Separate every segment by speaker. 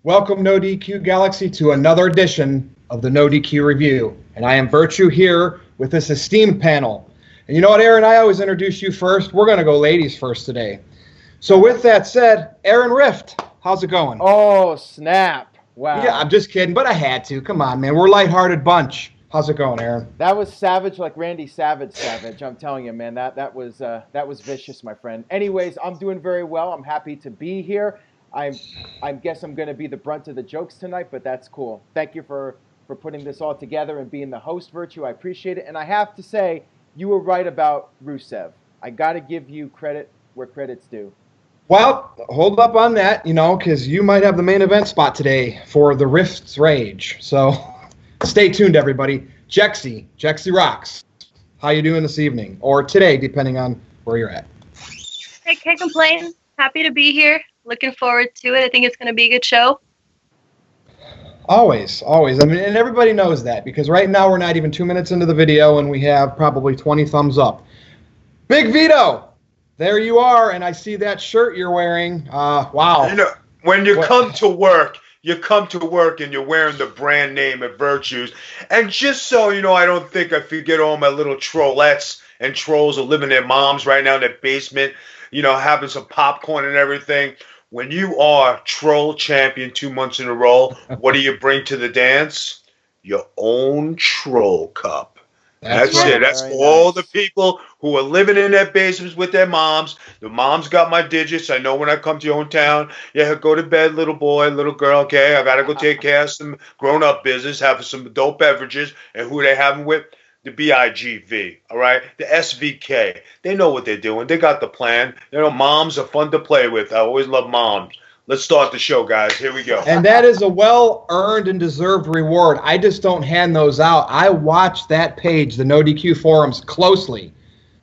Speaker 1: Welcome, NoDQ Galaxy, to another edition of the NoDQ Review. And I am Virtue here with this esteemed panel. And you know what, Aaron? I always introduce you first. We're going to go ladies first today. So with that said, Aaron Rift, how's it going?
Speaker 2: Oh, snap. Wow.
Speaker 1: Yeah, I'm just kidding, but I had to. Come on, man. We're a lighthearted bunch. How's it going, Aaron?
Speaker 2: That was savage, like Randy Savage. I'm telling you, man, that was vicious, my friend. Anyways, I'm doing very well. I'm happy to be here. I guess I'm going to be the brunt of the jokes tonight, but that's cool. Thank you for putting this all together and being the host, Virtue. I appreciate it. And I have to say, you were right about Rusev. I got to give you credit where credit's due.
Speaker 1: Well, hold up on that, because you might have the main event spot today for the Rift's Rage. So stay tuned, everybody. Jexy rocks. How you doing this evening? Or today, depending on where you're at.
Speaker 3: I can't complain. Happy to be here. Looking forward to it. I think it's going to be a good show.
Speaker 1: Always. I mean, and everybody knows that because right now we're not even 2 minutes into the video and we have probably 20 thumbs up. Big Vito! There you are, and I see that shirt you're wearing. Wow.
Speaker 4: When you come to work and you're wearing the brand name at Virtues. And just so you know, I don't think I forget all my little trollettes and trolls are living their moms right now in their basement, having some popcorn and everything. When you are troll champion 2 months in a row, what do you bring to the dance? Your own troll cup. That's it. That's for all the people who are living in their basements with their moms. The mom's got my digits. I know when I come to your hometown, go to bed, little boy, little girl. Okay, I got to go take care of some grown-up business, have some adult beverages. And who they having with? The BIGV, all right? The SVK. They know what they're doing. They got the plan. Moms are fun to play with. I always love moms. Let's start the show, guys. Here we go.
Speaker 1: And that is a well-earned and deserved reward. I just don't hand those out. I watch that page, the NoDQ forums, closely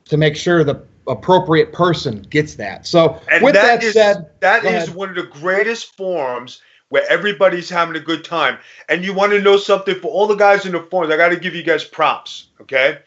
Speaker 1: to make sure the appropriate person gets that. So with that said,
Speaker 4: that is one of the greatest forums where everybody's having a good time. And you want to know something? For all the guys in the forums, I got to give you guys props, okay?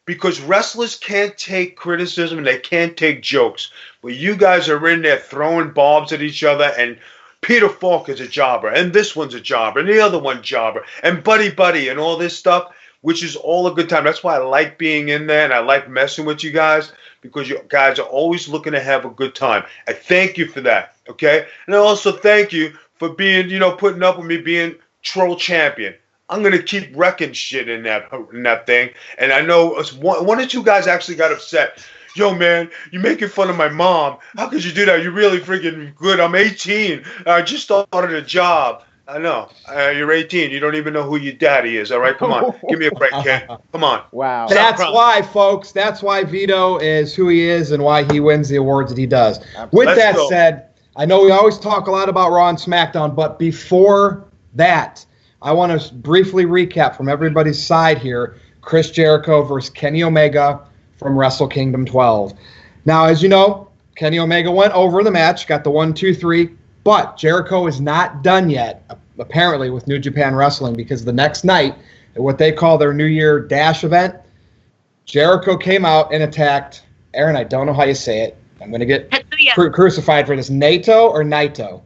Speaker 4: Because wrestlers can't take criticism and they can't take jokes. But you guys are in there throwing barbs at each other, and Peter Falk is a jobber, and this one's a jobber, and the other one jobber, and Buddy, and all this stuff, which is all a good time. That's why I like being in there, and I like messing with you guys, because you guys are always looking to have a good time. I thank you for that, okay? And I also thank you for being, putting up with me being troll champion. I'm going to keep wrecking shit in that thing. And I know one or two guys actually got upset. Yo, man, you're making fun of my mom. How could you do that? You're really freaking good. I'm 18. I just started a job. I know. You're 18. You don't even know who your daddy is. All right, come on. Give me a break, kid. Come on.
Speaker 2: Wow.
Speaker 1: That's why, folks. That's why Vito is who he is and why he wins the awards that he does. Absolutely. With that said, I know we always talk a lot about Raw and SmackDown, but before that, I want to briefly recap from everybody's side here, Chris Jericho versus Kenny Omega from Wrestle Kingdom 12. Now, as you know, Kenny Omega went over the match, got the 1, 2, 3, but Jericho is not done yet, apparently, with New Japan Wrestling, because the next night, at what they call their New Year Dash event, Jericho came out and attacked, Aaron, I don't know how you say it. I'm going to get crucified for this. Naito or Naito?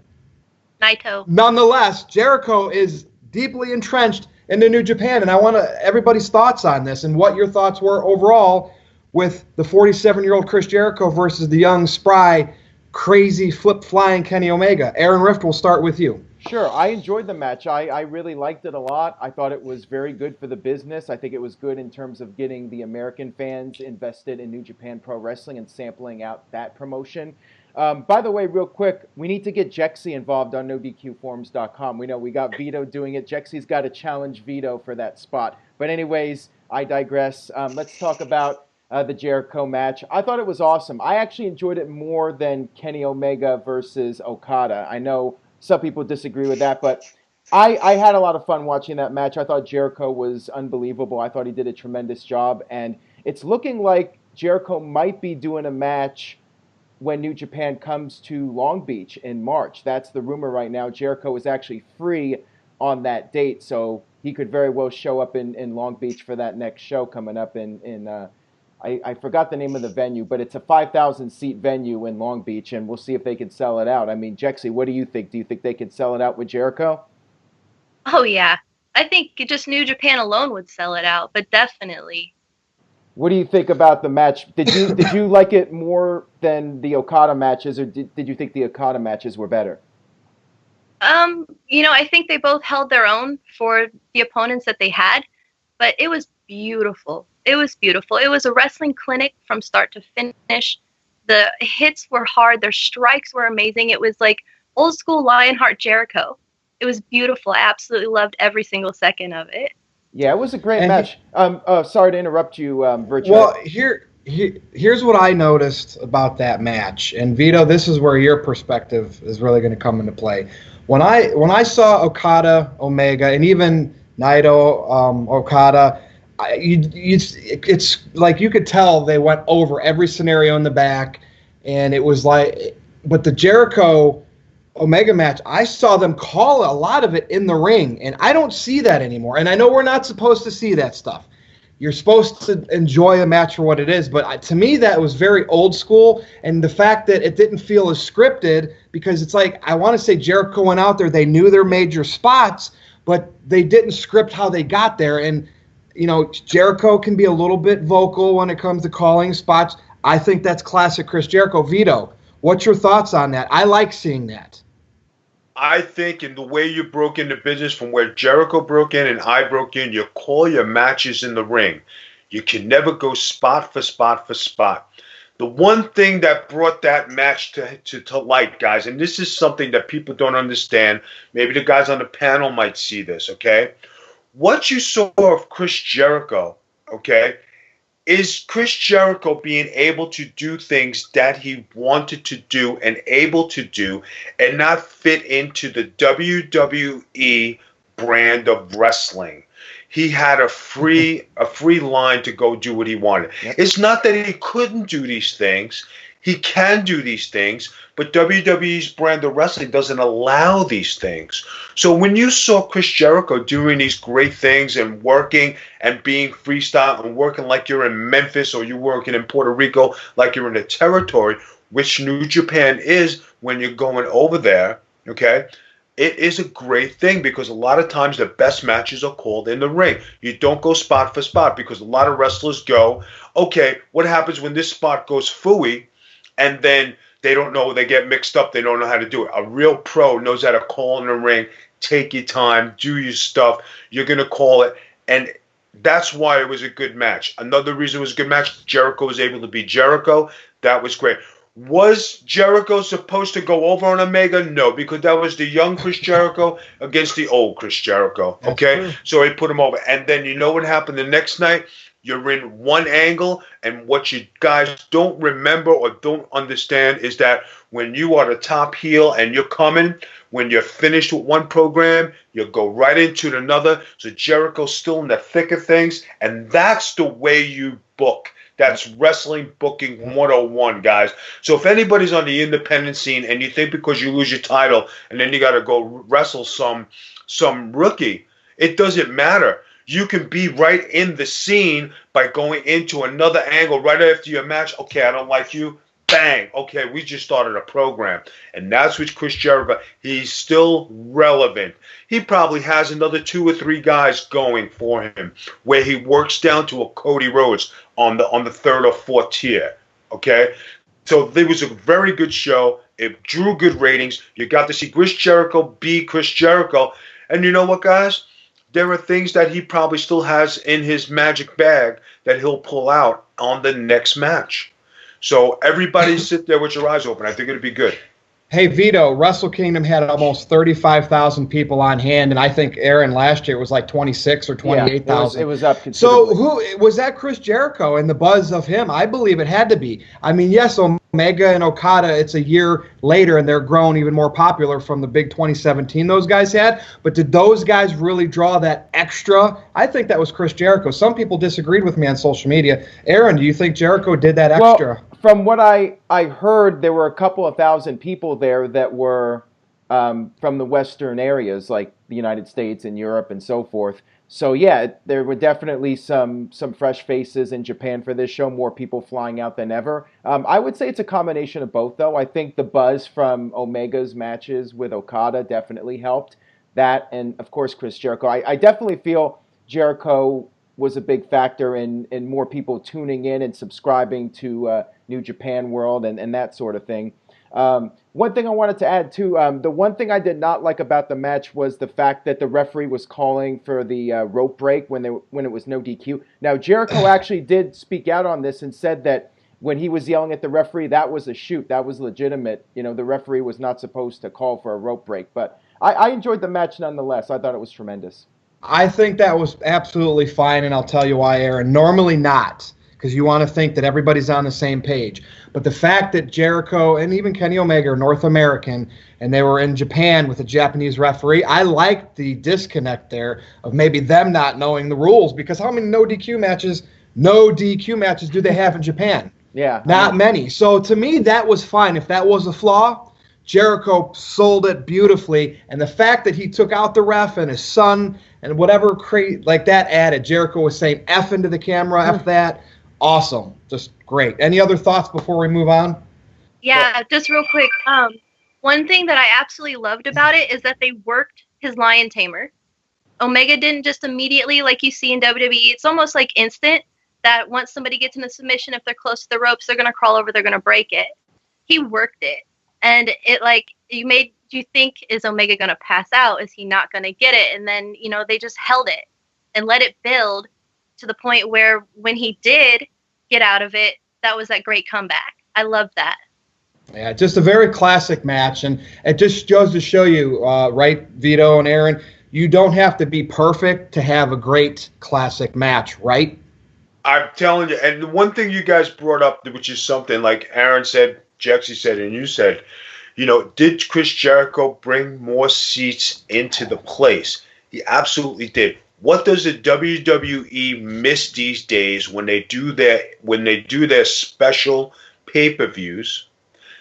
Speaker 3: Naito.
Speaker 1: Nonetheless, Jericho is deeply entrenched into New Japan, and I want everybody's thoughts on this and what your thoughts were overall with the 47-year-old Chris Jericho versus the young, spry, crazy, flip-flying Kenny Omega. Aaron Rift, we'll start with you.
Speaker 2: Sure. I enjoyed the match. I really liked it a lot. I thought it was very good for the business. I think it was good in terms of getting the American fans invested in New Japan Pro Wrestling and sampling out that promotion. By the way, real quick, we need to get Jexy involved on NoDQforums.com. We know we got Vito doing it. Jexy's got to challenge Vito for that spot. But anyways, I digress. Let's talk about the Jericho match. I thought it was awesome. I actually enjoyed it more than Kenny Omega versus Okada. I know some people disagree with that, but I had a lot of fun watching that match. I thought Jericho was unbelievable. I thought he did a tremendous job. And it's looking like Jericho might be doing a match when New Japan comes to Long Beach in March. That's the rumor right now. Jericho is actually free on that date, so he could very well show up in Long Beach for that next show coming up in I forgot the name of the venue, but it's a 5,000 seat venue in Long Beach, and we'll see if they can sell it out. I mean, Jexy, what do you think? Do you think they can sell it out with Jericho?
Speaker 3: Oh yeah, I think just New Japan alone would sell it out, but definitely.
Speaker 2: What do you think about the match? Did you like it more than the Okada matches, or did you think the Okada matches were better?
Speaker 3: I think they both held their own for the opponents that they had, but it was beautiful. It was beautiful. It was a wrestling clinic from start to finish. The hits were hard. Their strikes were amazing. It was like old school Lionheart Jericho. It was beautiful. I absolutely loved every single second of it.
Speaker 2: Yeah, it was a great match. Sorry to interrupt you, Virgil.
Speaker 1: Well, here's what I noticed about that match. And Vito, this is where your perspective is really going to come into play. When I saw Okada, Omega, and even Naito, Okada, it's like you could tell they went over every scenario in the back, and it was like, but the Jericho Omega match, I saw them call a lot of it in the ring, and I don't see that anymore. And I know we're not supposed to see that stuff. You're supposed to enjoy a match for what it is, but to me that was very old school, and the fact that it didn't feel as scripted, because it's like, I want to say Jericho went out there, they knew their major spots, but they didn't script how they got there. And Jericho can be a little bit vocal when it comes to calling spots. I think that's classic Chris Jericho. Vito, what's your thoughts on that? I like seeing that.
Speaker 4: I think in the way you broke into business, from where Jericho broke in and I broke in, you call your matches in the ring. You can never go spot for spot for spot. The one thing that brought that match to light, guys, and this is something that people don't understand, maybe the guys on the panel might see this, okay? What you saw of Chris Jericho, okay, is Chris Jericho being able to do things that he wanted to do and able to do, and not fit into the WWE brand of wrestling. He had a free line to go do what he wanted. Yep. It's not that he couldn't do these things. He can do these things, but WWE's brand of wrestling doesn't allow these things. So when you saw Chris Jericho doing these great things and working and being freestyle and working like you're in Memphis, or you're working in Puerto Rico like you're in the territory, which New Japan is when you're going over there, okay, it is a great thing, because a lot of times the best matches are called in the ring. You don't go spot for spot, because a lot of wrestlers go, okay, what happens when this spot goes phooey? And then they don't know, they get mixed up, they don't know how to do it. A real pro knows how to call in the ring, take your time, do your stuff, you're going to call it, and that's why it was a good match. Another reason it was a good match, Jericho was able to be Jericho. That was great. Was Jericho supposed to go over on Omega? No, because that was the young Chris Jericho against the old Chris Jericho, okay? So he put him over. And then you know what happened the next night? You're in one angle, and what you guys don't remember or don't understand is that when you are the top heel and you're coming, when you're finished with one program, you go right into another. So Jericho's still in the thick of things, and that's the way you book. That's wrestling booking 101, guys. So if anybody's on the independent scene and you think because you lose your title and then you got to go wrestle some rookie, it doesn't matter. You can be right in the scene by going into another angle right after your match. Okay, I don't like you. Bang. Okay, we just started a program. And that's with Chris Jericho. He's still relevant. He probably has another 2 or 3 guys going for him, where he works down to a Cody Rhodes on the 3rd or 4th tier. Okay? So there was a very good show. It drew good ratings. You got to see Chris Jericho be Chris Jericho. And you know what, guys? There are things that he probably still has in his magic bag that he'll pull out on the next match. So everybody sit there with your eyes open. I think it'll be good.
Speaker 1: Hey, Vito, Wrestle Kingdom had almost 35,000 people on hand, and I think, Aaron, last year it was like 26 or 28,000.
Speaker 2: It was up considerably.
Speaker 1: So who was that? Chris Jericho and the buzz of him? I believe it had to be. I mean, yes, Omega and Okada, it's a year later, and they're grown even more popular from the big 2017 those guys had. But did those guys really draw that extra? I think that was Chris Jericho. Some people disagreed with me on social media. Aaron, do you think Jericho did that extra?
Speaker 2: Well, from what I heard, there were a couple of thousand people there that were from the Western areas like the United States and Europe and so forth. So yeah, there were definitely some fresh faces in Japan for this show, more people flying out than ever. I would say it's a combination of both, though. I think the buzz from Omega's matches with Okada definitely helped that, and of course Chris Jericho. I definitely feel Jericho was a big factor in more people tuning in and subscribing to New Japan World and that sort of thing. One thing I wanted to add too, the one thing I did not like about the match was the fact that the referee was calling for the rope break when it was no DQ. Now Jericho actually did speak out on this and said that when he was yelling at the referee, that was a shoot, that was legitimate. You know, the referee was not supposed to call for a rope break. But I enjoyed the match nonetheless. I thought it was tremendous.
Speaker 1: I think that was absolutely fine, and I'll tell you why, Aaron. Normally not, because you want to think that everybody's on the same page. But the fact that Jericho and even Kenny Omega are North American, and they were in Japan with a Japanese referee, I liked the disconnect there of maybe them not knowing the rules, because how many no DQ matches do they have in Japan?
Speaker 2: Yeah.
Speaker 1: Not many. So to me, that was fine. If that was a flaw, Jericho sold it beautifully, and the fact that he took out the ref and his son and whatever like that added. Jericho was saying F into the camera, F that. Awesome. Just great. Any other thoughts before we move on?
Speaker 3: Yeah, just real quick. One thing that I absolutely loved about it is that they worked his lion tamer. Omega didn't just immediately, like you see in WWE, it's almost like instant that once somebody gets in a submission, if they're close to the ropes, they're going to crawl over, they're going to break it. He worked it. And it made you think, is Omega going to pass out? Is he not going to get it? And then, they just held it and let it build to the point where when he did get out of it, that was that great comeback. I love that.
Speaker 1: Yeah, just a very classic match. And it just goes to show you, right, Vito and Aaron, you don't have to be perfect to have a great classic match, right?
Speaker 4: I'm telling you, and the one thing you guys brought up, which is something like Aaron said, Jexy said, and you said, did Chris Jericho bring more seats into the place? He absolutely did. What does the WWE miss these days when they do their special pay-per-views?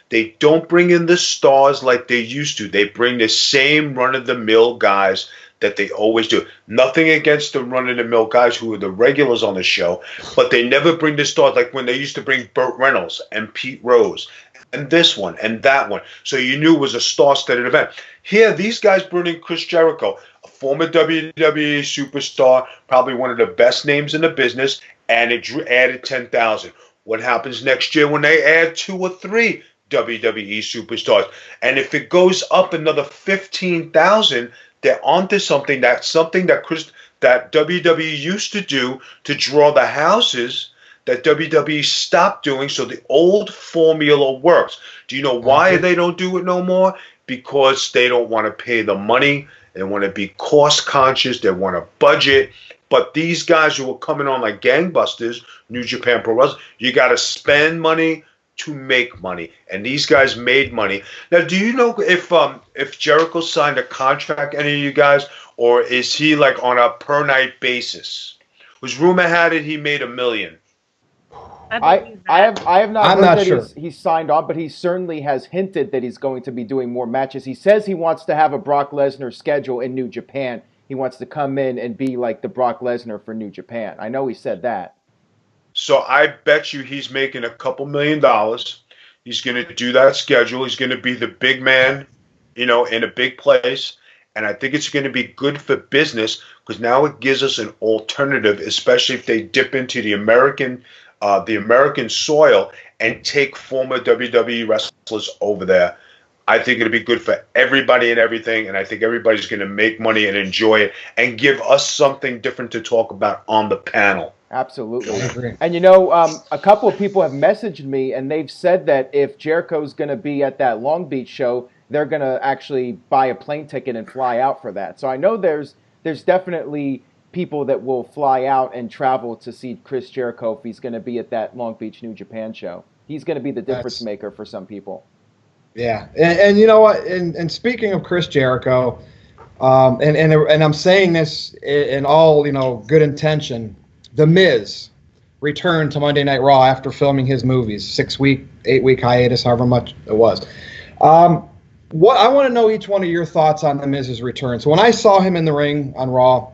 Speaker 4: They don't bring in the stars like they used to. They bring the same run-of-the-mill guys that they always do. Nothing against the run-of-the-mill guys who are the regulars on the show, but they never bring the stars like when they used to bring Burt Reynolds and Pete Rose and this one and that one. So you knew it was a star-studded event. Here, these guys bring in Chris Jericho, a former WWE superstar, probably one of the best names in the business, and it added 10,000. What happens next year when they add 2 or 3 WWE superstars? And if it goes up another 15,000, they're onto something. That's something that WWE used to do to draw the houses that WWE stopped doing, so the old formula works. Do you know why they don't do it no more? Because they don't want to pay the money. They want to be cost conscious. They want to budget. But these guys who are coming on like gangbusters, New Japan Pro Wrestling, you got to spend money to make money, and these guys made money. Now, do you know if Jericho signed a contract, any of you guys, or is he like on a per night basis? Was rumor had it he made $1 million?
Speaker 2: I have not heard that
Speaker 1: sure.
Speaker 2: he's signed on, but he certainly has hinted that he's going to be doing more matches. He says he wants to have a Brock Lesnar schedule in New Japan. He wants to come in and be like the Brock Lesnar for New Japan. I know he said that.
Speaker 4: So I bet you he's making a couple $1 million. He's going to do that schedule. He's going to be the big man, in a big place. And I think it's going to be good for business because now it gives us an alternative, especially if they dip into the American soil and take former WWE wrestlers over there. I think it'll be good for everybody and everything, and I think everybody's going to make money and enjoy it and give us something different to talk about on the panel.
Speaker 2: Absolutely. And a couple of people have messaged me, and they've said that if Jericho's going to be at that Long Beach show, they're going to actually buy a plane ticket and fly out for that. So I know there's definitely people that will fly out and travel to see Chris Jericho if he's going to be at that Long Beach New Japan show. He's going to be the difference maker for some people.
Speaker 1: Yeah, and you know what? And speaking of Chris Jericho, and I'm saying this in all good intention, The Miz returned to Monday Night Raw after filming his movies, 6-week, 8-week hiatus, however much it was. What I want to know each one of your thoughts on the Miz's return. So when I saw him in the ring on Raw,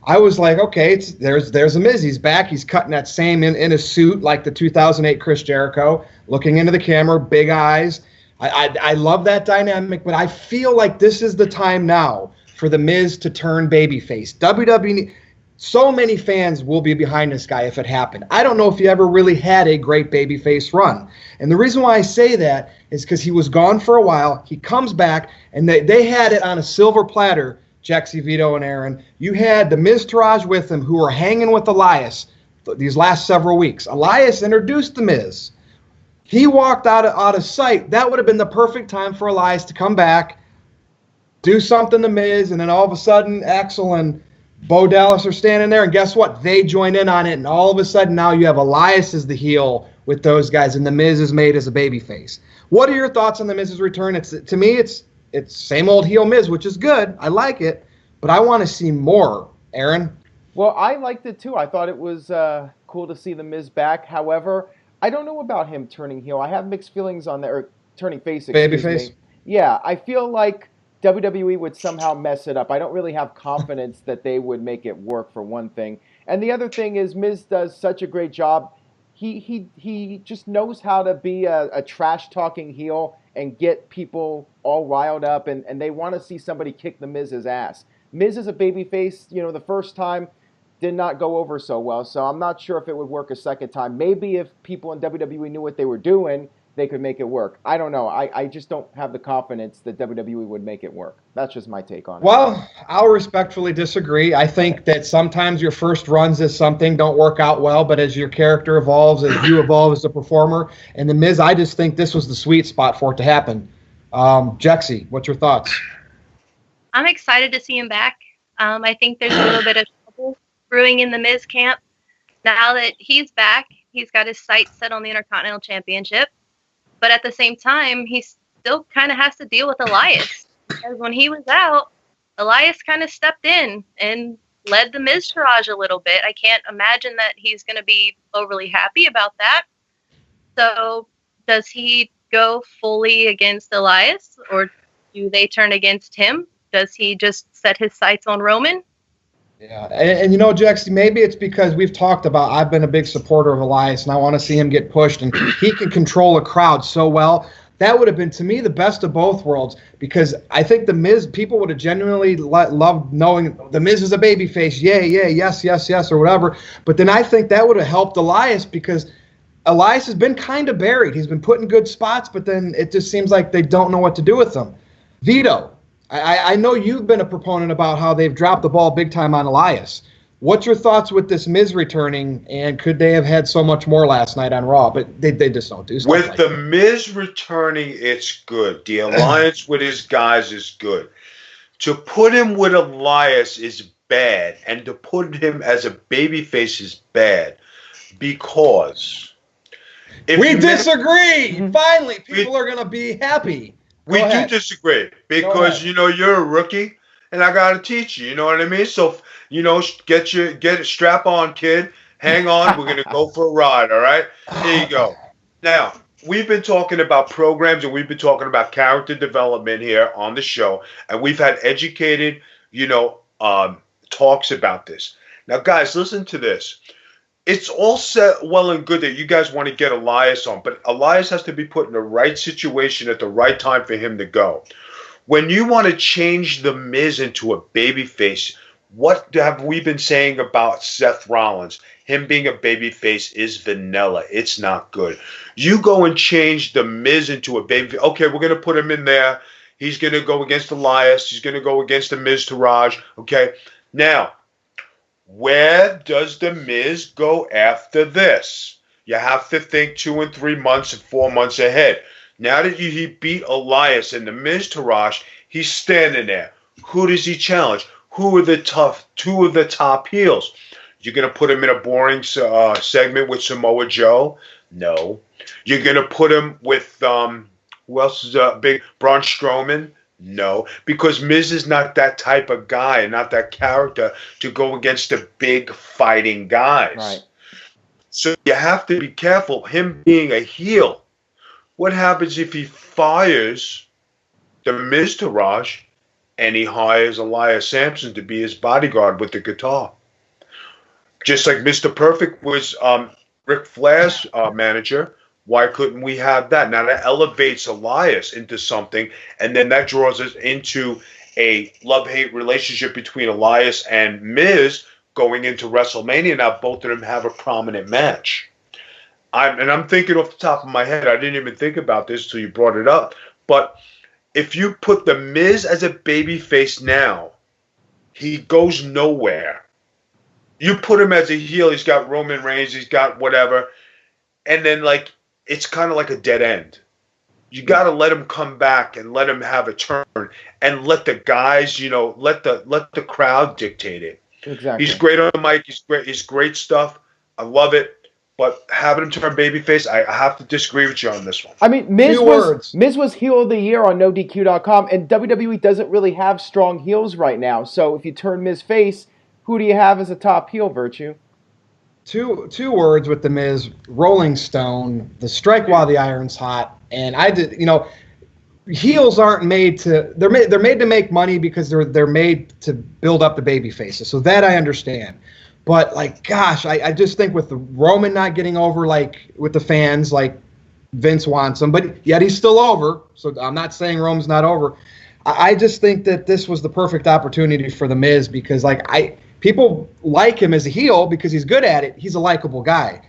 Speaker 1: I was like, okay, there's a Miz. He's back. He's cutting that same in a suit like the 2008 Chris Jericho, looking into the camera, big eyes. I love that dynamic, but I feel like this is the time now for the Miz to turn babyface. WWE, so many fans will be behind this guy if it happened. I don't know if he ever really had a great babyface run. And the reason why I say that is because he was gone for a while. He comes back, and they had it on a silver platter, Jexy, Vito, and Aaron. You had the Miz Taraj with him who were hanging with Elias these last several weeks. Elias introduced the Miz. He walked out of sight. That would have been the perfect time for Elias to come back, do something to Miz, and then all of a sudden Axel and Bo Dallas are standing there, and guess what? They join in on it, and all of a sudden now you have Elias as the heel with those guys, and the Miz is made as a babyface. What are your thoughts on the Miz's return? To me, it's same old heel Miz, which is good. I like it, but I want to see more. Aaron?
Speaker 2: Well, I liked it too. I thought it was cool to see the Miz back. However, I don't know about him turning heel. I have mixed feelings on that, or turning face.
Speaker 1: Babyface?
Speaker 2: Yeah, I feel like WWE would somehow mess it up. I don't really have confidence that they would make it work, for one thing. And the other thing is Miz does such a great job. He just knows how to be a trash-talking heel and get people all riled up, and they want to see somebody kick the Miz's ass. Miz is a babyface, the first time did not go over so well, so I'm not sure if it would work a second time. Maybe if people in WWE knew what they were doing, they could make it work. I don't know. I just don't have the confidence that WWE would make it work. That's just my take on it.
Speaker 1: Well, I'll respectfully disagree. I think that sometimes your first runs as something don't work out well, but as your character evolves, as you evolve as a performer, and the Miz, I just think this was the sweet spot for it to happen. Jexy, what's your thoughts?
Speaker 3: I'm excited to see him back. I think there's a little bit of trouble brewing in the Miz camp. Now that he's back, he's got his sights set on the Intercontinental Championship. But at the same time, he still kind of has to deal with Elias. Because when he was out, Elias kind of stepped in and led the Miz Taraj a little bit. I can't imagine that he's going to be overly happy about that. So does he go fully against Elias, or do they turn against him? Does he just set his sights on Roman?
Speaker 1: Yeah, and Jexy, maybe it's because we've talked about, I've been a big supporter of Elias, and I want to see him get pushed, and he can control a crowd so well. That would have been, to me, the best of both worlds, because I think the Miz, people would have genuinely loved knowing the Miz is a babyface, yes, or whatever. But then I think that would have helped Elias, because Elias has been kind of buried. He's been put in good spots, but then it just seems like they don't know what to do with him. Vito, I know you've been a proponent about how they've dropped the ball big time on Elias. What's your thoughts with this Miz returning, and could they have had so much more last night on Raw? But they just don't do stuff
Speaker 4: with
Speaker 1: like
Speaker 4: the
Speaker 1: that.
Speaker 4: Miz returning, it's good. The alliance with his guys is good. To put him with Elias is bad, and to put him as a babyface is bad, because
Speaker 1: we disagree. Finally, people are going to be happy.
Speaker 4: We do disagree, because you're a rookie, and I got to teach you. You know what I mean? So get it, strap on, kid. Hang on, we're gonna go for a ride. All right, here you go. Now we've been talking about programs, and we've been talking about character development here on the show, and we've had educated, talks about this. Now, guys, listen to this. It's all set well and good that you guys want to get Elias on, but Elias has to be put in the right situation at the right time for him to go. When you want to change the Miz into a babyface, what have we been saying about Seth Rollins? Him being a babyface is vanilla. It's not good. You go and change the Miz into a babyface. Okay, we're going to put him in there. He's going to go against Elias. He's going to go against the Miz Taraj. Okay, now, where does the Miz go after this? You have to think 2 and 3 months and 4 months ahead. Now that he beat Elias and the Miz Taraj, he's standing there. Who does he challenge? Who are the two of the top heels? You're going to put him in a boring segment with Samoa Joe? No. You're going to put him with, who else is big? Braun Strowman? No, because Miz is not that type of guy, not that character to go against the big fighting guys.
Speaker 2: Right.
Speaker 4: So you have to be careful. Him being a heel, what happens if he fires the Miz to Raj, and he hires Elias Sampson to be his bodyguard with the guitar. Just like Mr. Perfect was Ric Flair's manager, why couldn't we have that? Now that elevates Elias into something, and then that draws us into a love-hate relationship between Elias and Miz going into WrestleMania. Now both of them have a prominent match. I'm thinking off the top of my head, I didn't even think about this till you brought it up, but if you put the Miz as a babyface now, he goes nowhere. You put him as a heel, he's got Roman Reigns, he's got whatever, and then like it's kind of like a dead end. You got to let him come back and let him have a turn, and let the guys, let the crowd dictate it.
Speaker 2: Exactly.
Speaker 4: He's great on the mic. He's great stuff. I love it. But having him turn babyface, I have to disagree with you on this one.
Speaker 2: I mean, Miz was heel of the year on NoDQ.com, and WWE doesn't really have strong heels right now. So if you turn Miz face, who do you have as a top heel, Virtue?
Speaker 1: Two words with the Miz: Rolling Stone, the strike while the iron's hot. And I did, heels aren't made to. They're made to make money because they're made to build up the baby faces. So that I understand. But, like, gosh, I just think with the Roman not getting over, like, with the fans, like, Vince wants him. But yet he's still over. So I'm not saying Roman's not over. I just think that this was the perfect opportunity for The Miz because, like, people like him as a heel because he's good at it. He's a likable guy.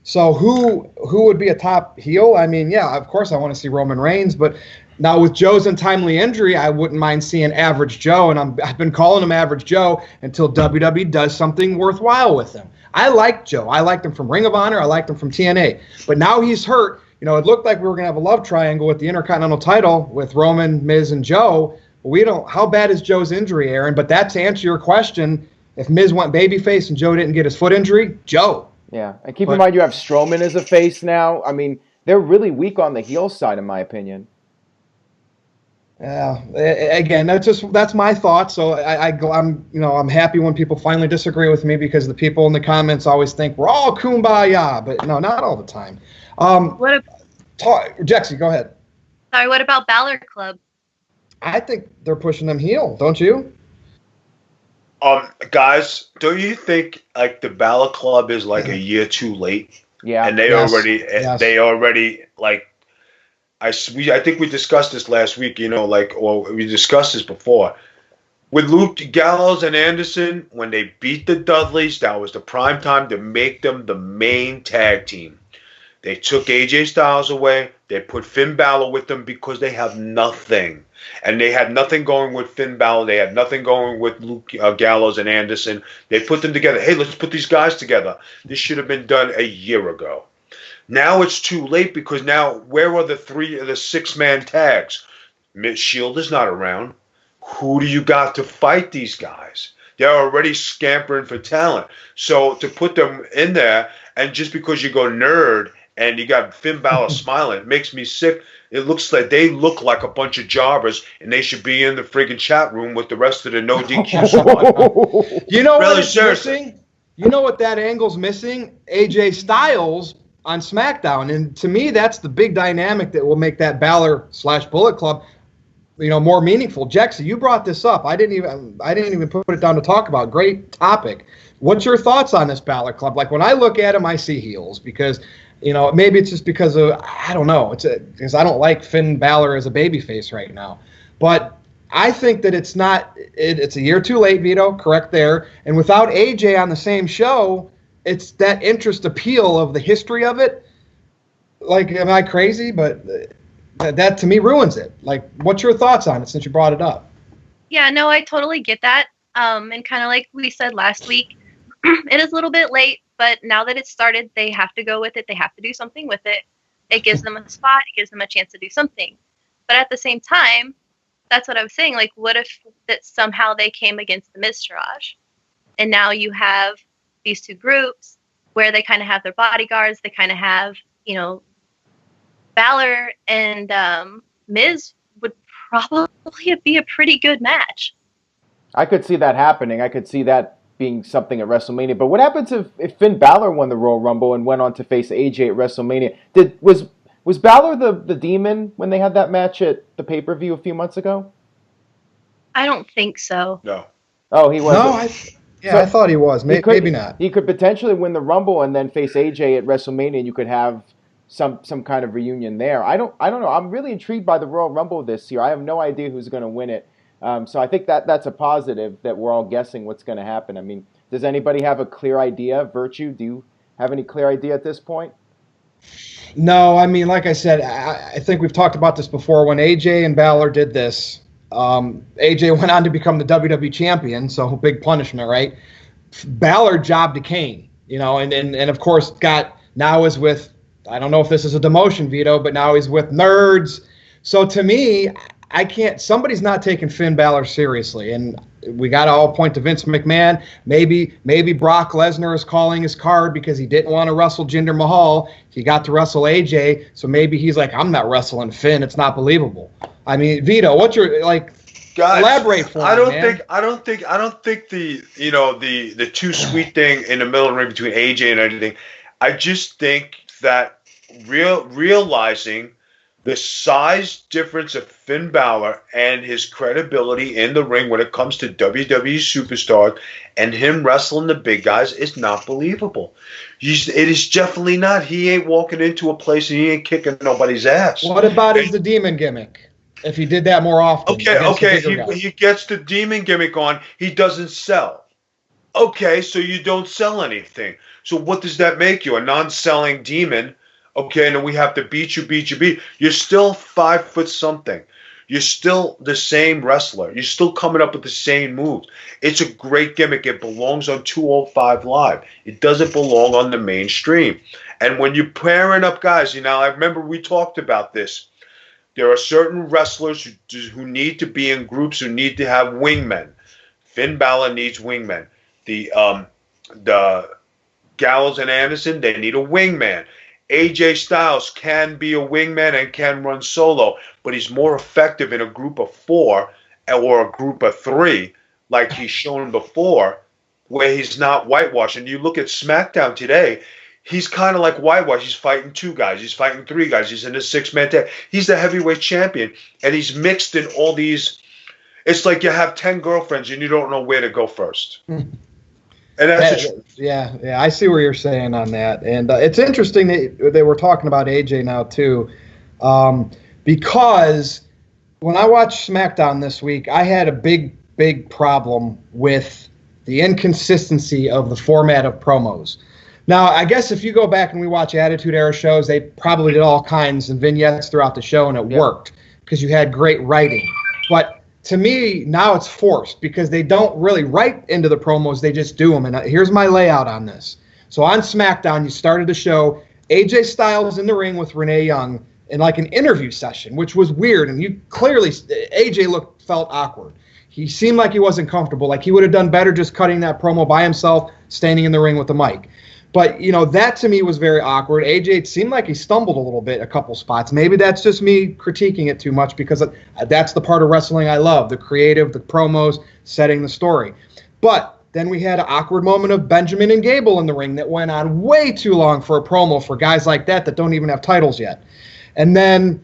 Speaker 1: So who would be a top heel? I mean, yeah, of course I want to see Roman Reigns. But now with Joe's untimely injury, I wouldn't mind seeing Average Joe, and I've been calling him Average Joe until WWE does something worthwhile with him. I liked Joe. I liked him from Ring of Honor. I liked him from TNA. But now he's hurt. It looked like we were going to have a love triangle with the Intercontinental title with Roman, Miz, and Joe. We don't. How bad is Joe's injury, Aaron? But that to answer your question, if Miz went babyface and Joe didn't get his foot injury, Joe.
Speaker 2: Yeah, and keep in mind you have Strowman as a face now. I mean, they're really weak on the heel side, in my opinion.
Speaker 1: Yeah. Again, that's my thought. So I'm happy when people finally disagree with me because the people in the comments always think we're all kumbaya, but no, not all the time. Jexy, go ahead.
Speaker 3: Sorry, what about Balor Club?
Speaker 1: I think they're pushing them heel, don't you?
Speaker 4: Guys, don't you think like the Balor Club is like a year too late?
Speaker 2: Yeah.
Speaker 4: And they already like. I think we discussed this last week, or we discussed this before. With Luke Gallows and Anderson, when they beat the Dudleys, that was the prime time to make them the main tag team. They took AJ Styles away. They put Finn Balor with them because they have nothing. And they had nothing going with Finn Balor. They had nothing going with Luke Gallows and Anderson. They put them together. Hey, let's put these guys together. This should have been done a year ago. Now it's too late because now where are the 6-man tags? Shield is not around. Who do you got to fight these guys? They're already scampering for talent. So to put them in there, and just because you go nerd and you got Finn Balor smiling, it makes me sick. It looks like they look like a bunch of jobbers, and they should be in the friggin' chat room with the rest of the NoDQ squad.
Speaker 1: You know what it's missing? You know what that angle's missing? AJ Styles on SmackDown, and to me, that's the big dynamic that will make that Balor/Bullet Club, more meaningful. Jexy, you brought this up. I didn't even put it down to talk about. Great topic. What's your thoughts on this Balor Club? Like when I look at them, I see heels because, maybe it's just because of I don't know. Because I don't like Finn Balor as a babyface right now, but I think that it's not. It's a year too late, Vito. Correct there. And without AJ on the same show, it's that interest appeal of the history of it. Like, am I crazy? But that to me ruins it. Like, what's your thoughts on it since you brought it up?
Speaker 3: Yeah, no, I totally get that. And kind of like we said last week, it is a little bit late, but now that it's started, they have to go with it. They have to do something with it. It gives them a spot. It gives them a chance to do something. But at the same time, that's what I was saying. Like, what if that somehow they came against the Miz Taraj? And now you have these two groups where they kind of have their bodyguards. They kind of have, Balor and Miz would probably be a pretty good match.
Speaker 2: I could see that happening. I could see that being something at WrestleMania. But what happens if Finn Balor won the Royal Rumble and went on to face AJ at WrestleMania? Was Was Balor the demon when they had that match at the pay-per-view a few months ago?
Speaker 3: I don't think so.
Speaker 4: No.
Speaker 2: Oh, he wasn't.
Speaker 1: No, I thought he was. Maybe not.
Speaker 2: He could potentially win the Rumble and then face AJ at WrestleMania, and you could have some kind of reunion there. I don't know. I'm really intrigued by the Royal Rumble this year. I have no idea who's going to win it. So I think that's a positive that we're all guessing what's going to happen. I mean, does anybody have a clear idea? Virtue, do you have any clear idea at this point?
Speaker 1: No, I mean, like I said, I think we've talked about this before. When AJ and Balor did this, AJ went on to become the WWE champion, so big punishment, right? Balor jobbed to Kane, and of course now is with, I don't know if this is a demotion, Vito, but now he's with Nerds. So to me, somebody's not taking Finn Balor seriously, and we got to all point to Vince McMahon. Maybe Brock Lesnar is calling his card because he didn't want to wrestle Jinder Mahal. He got to wrestle AJ, so maybe he's like, I'm not wrestling Finn. It's not believable. I mean, Vito, what's your
Speaker 4: Guys,
Speaker 1: elaborate for me,
Speaker 4: I don't think the too sweet thing in the middle of the ring between AJ and everything. I just think that realizing the size difference of Finn Balor and his credibility in the ring when it comes to WWE superstars and him wrestling the big guys is not believable. It is definitely not. He ain't walking into a place and he ain't kicking nobody's ass.
Speaker 1: What about the demon gimmick? If he did that more often.
Speaker 4: Okay. He gets the demon gimmick on. He doesn't sell. Okay, so you don't sell anything. So what does that make you? A non-selling demon? Okay, and then we have to beat you. You're still 5 foot something. You're still the same wrestler. You're still coming up with the same moves. It's a great gimmick. It belongs on 205 Live. It doesn't belong on the mainstream. And when you're pairing up guys, I remember we talked about this. There are certain wrestlers who need to be in groups, who need to have wingmen. Finn Balor needs wingmen. The Gallows and Anderson, they need a wingman. AJ Styles can be a wingman and can run solo, but he's more effective in a group of 4 or a group of 3, like he's shown before, where he's not whitewashed. And you look at SmackDown today, he's kind of like whitewash. He's fighting 2 guys. He's fighting 3 guys. He's in a 6-man tag. He's the heavyweight champion, and he's mixed in all these. It's like you have 10 girlfriends and you don't know where to go first. And that's
Speaker 1: yeah, I see where you're saying on that. And it's interesting that they were talking about AJ now, too, because when I watched SmackDown this week, I had a big problem with the inconsistency of the format of promos. Now, I guess if you go back and we watch Attitude Era shows, they probably did all kinds of vignettes throughout the show, and it worked because you had great writing. But to me, now it's forced because they don't really write into the promos. They just do them. And here's my layout on this. So on SmackDown, you started the show. AJ Styles in the ring with Renee Young in like an interview session, which was weird. And you clearly, AJ felt awkward. He seemed like he wasn't comfortable. Like he would have done better just cutting that promo by himself, standing in the ring with the mic. But, that to me was very awkward. AJ, it seemed like he stumbled a little bit a couple spots. Maybe that's just me critiquing it too much because that's the part of wrestling I love, the creative, the promos, setting the story. But then we had an awkward moment of Benjamin and Gable in the ring that went on way too long for a promo for guys like that don't even have titles yet. And then,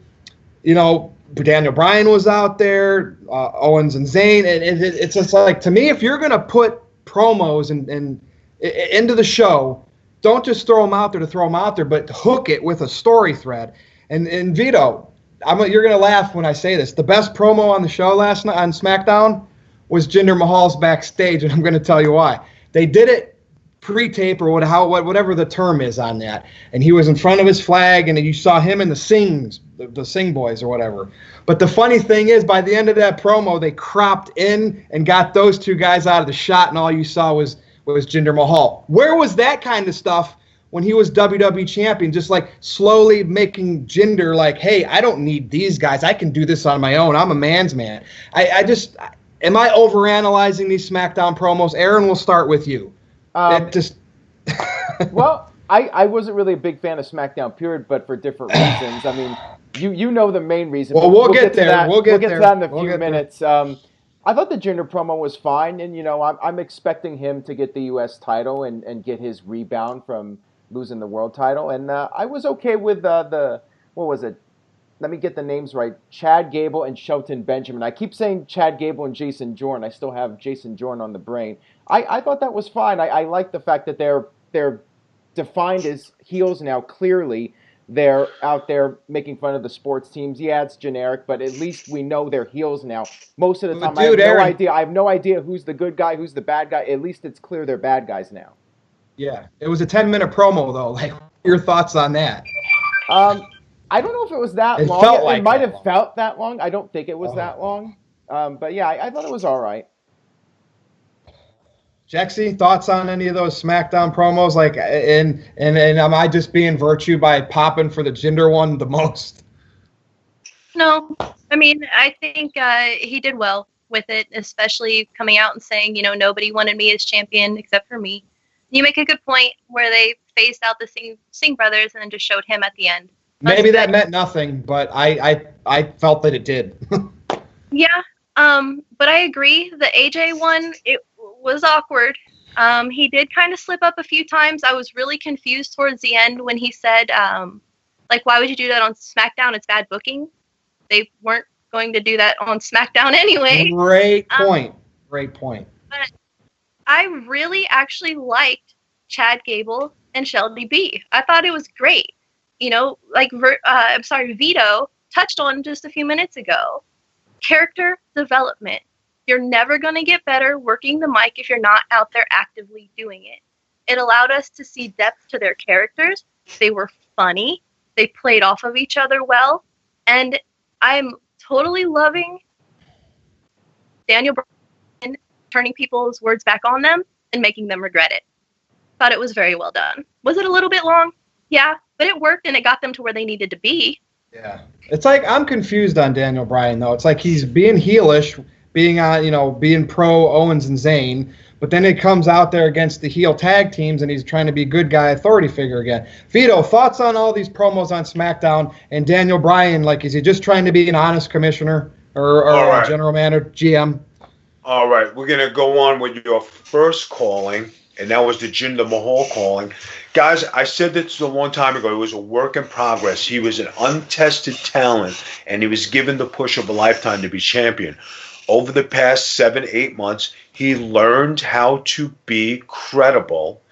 Speaker 1: Daniel Bryan was out there, Owens and Zayn. And it's just like, to me, if you're going to put promos and into the show, don't just throw them out there to throw them out there, but hook it with a story thread. And Vito, you're going to laugh when I say this. The best promo on the show last night on SmackDown was Jinder Mahal's backstage, and I'm going to tell you why. They did it pre-tape or whatever the term is on that, and he was in front of his flag, and you saw him and the Sing Boys or whatever. But the funny thing is, by the end of that promo, they cropped in and got those 2 guys out of the shot, and all you saw was Jinder Mahal. Where was that kind of stuff when he was WWE champion? Just like slowly making Jinder like, hey, I don't need these guys. I can do this on my own. I'm a man's man. Am I overanalyzing these SmackDown promos? Aaron, we'll start with you.
Speaker 2: Well, I wasn't really a big fan of SmackDown, period, but for different reasons. I mean, you know the main reason.
Speaker 1: Well, we'll get there.
Speaker 2: We'll get to that in a few minutes. I thought the Jinder promo was fine, and I'm expecting him to get the U.S. title and get his rebound from losing the world title, and I was okay with the what was it? Let me get the names right. Chad Gable and Shelton Benjamin. I keep saying Chad Gable and Jason Jordan. I still have Jason Jordan on the brain. I thought that was fine. I like the fact that they're defined as heels now. Clearly, they're out there making fun of the sports teams. Yeah, it's generic, but at least we know they're heels now. Most of the time,
Speaker 1: Dude,
Speaker 2: I have no idea who's the good guy, who's the bad guy. At least it's clear they're bad guys now.
Speaker 1: Yeah, it was a 10-minute promo though. Like, your thoughts on that?
Speaker 2: I don't know if it was that long. It might have felt that long. I don't think it was that long. But yeah, I thought it was all right.
Speaker 1: Jexy, thoughts on any of those SmackDown promos? Like, and am I just being virtue by popping for the Jinder one the most?
Speaker 3: No, I mean, I think he did well with it, especially coming out and saying, nobody wanted me as champion except for me. You make a good point where they phased out the Singh brothers and then just showed him at the end.
Speaker 1: Maybe that meant nothing, but I felt that it did.
Speaker 3: Yeah, but I agree. The AJ one, it was awkward. He did kind of slip up a few times. I was really confused towards the end when he said, why would you do that on SmackDown? It's bad booking. They weren't going to do that on SmackDown anyway.
Speaker 1: Great point. Great point.
Speaker 3: But I really actually liked Chad Gable and Shelby B. I thought it was great. Vito touched on just a few minutes ago. Character development. You're never going to get better working the mic if you're not out there actively doing it. It allowed us to see depth to their characters. They were funny. They played off of each other well. And I'm totally loving Daniel Bryan turning people's words back on them and making them regret it. Thought it was very well done. Was it a little bit long? Yeah, but it worked and it got them to where they needed to be.
Speaker 1: Yeah. It's like I'm confused on Daniel Bryan, though. It's like he's being heelish, being pro Owens and Zayn, but then it comes out there against the heel tag teams and he's trying to be good guy authority figure again. Vito, thoughts on all these promos on SmackDown and Daniel Bryan? Like, is he just trying to be an honest commissioner or a general manager, GM?
Speaker 4: All right, we're going to go on with your first calling, and that was the Jinder Mahal calling. Guys, I said this a long time ago. It was a work in progress. He was an untested talent, and he was given the push of a lifetime to be champion. Over the past 7-8 months, he learned how to be credible,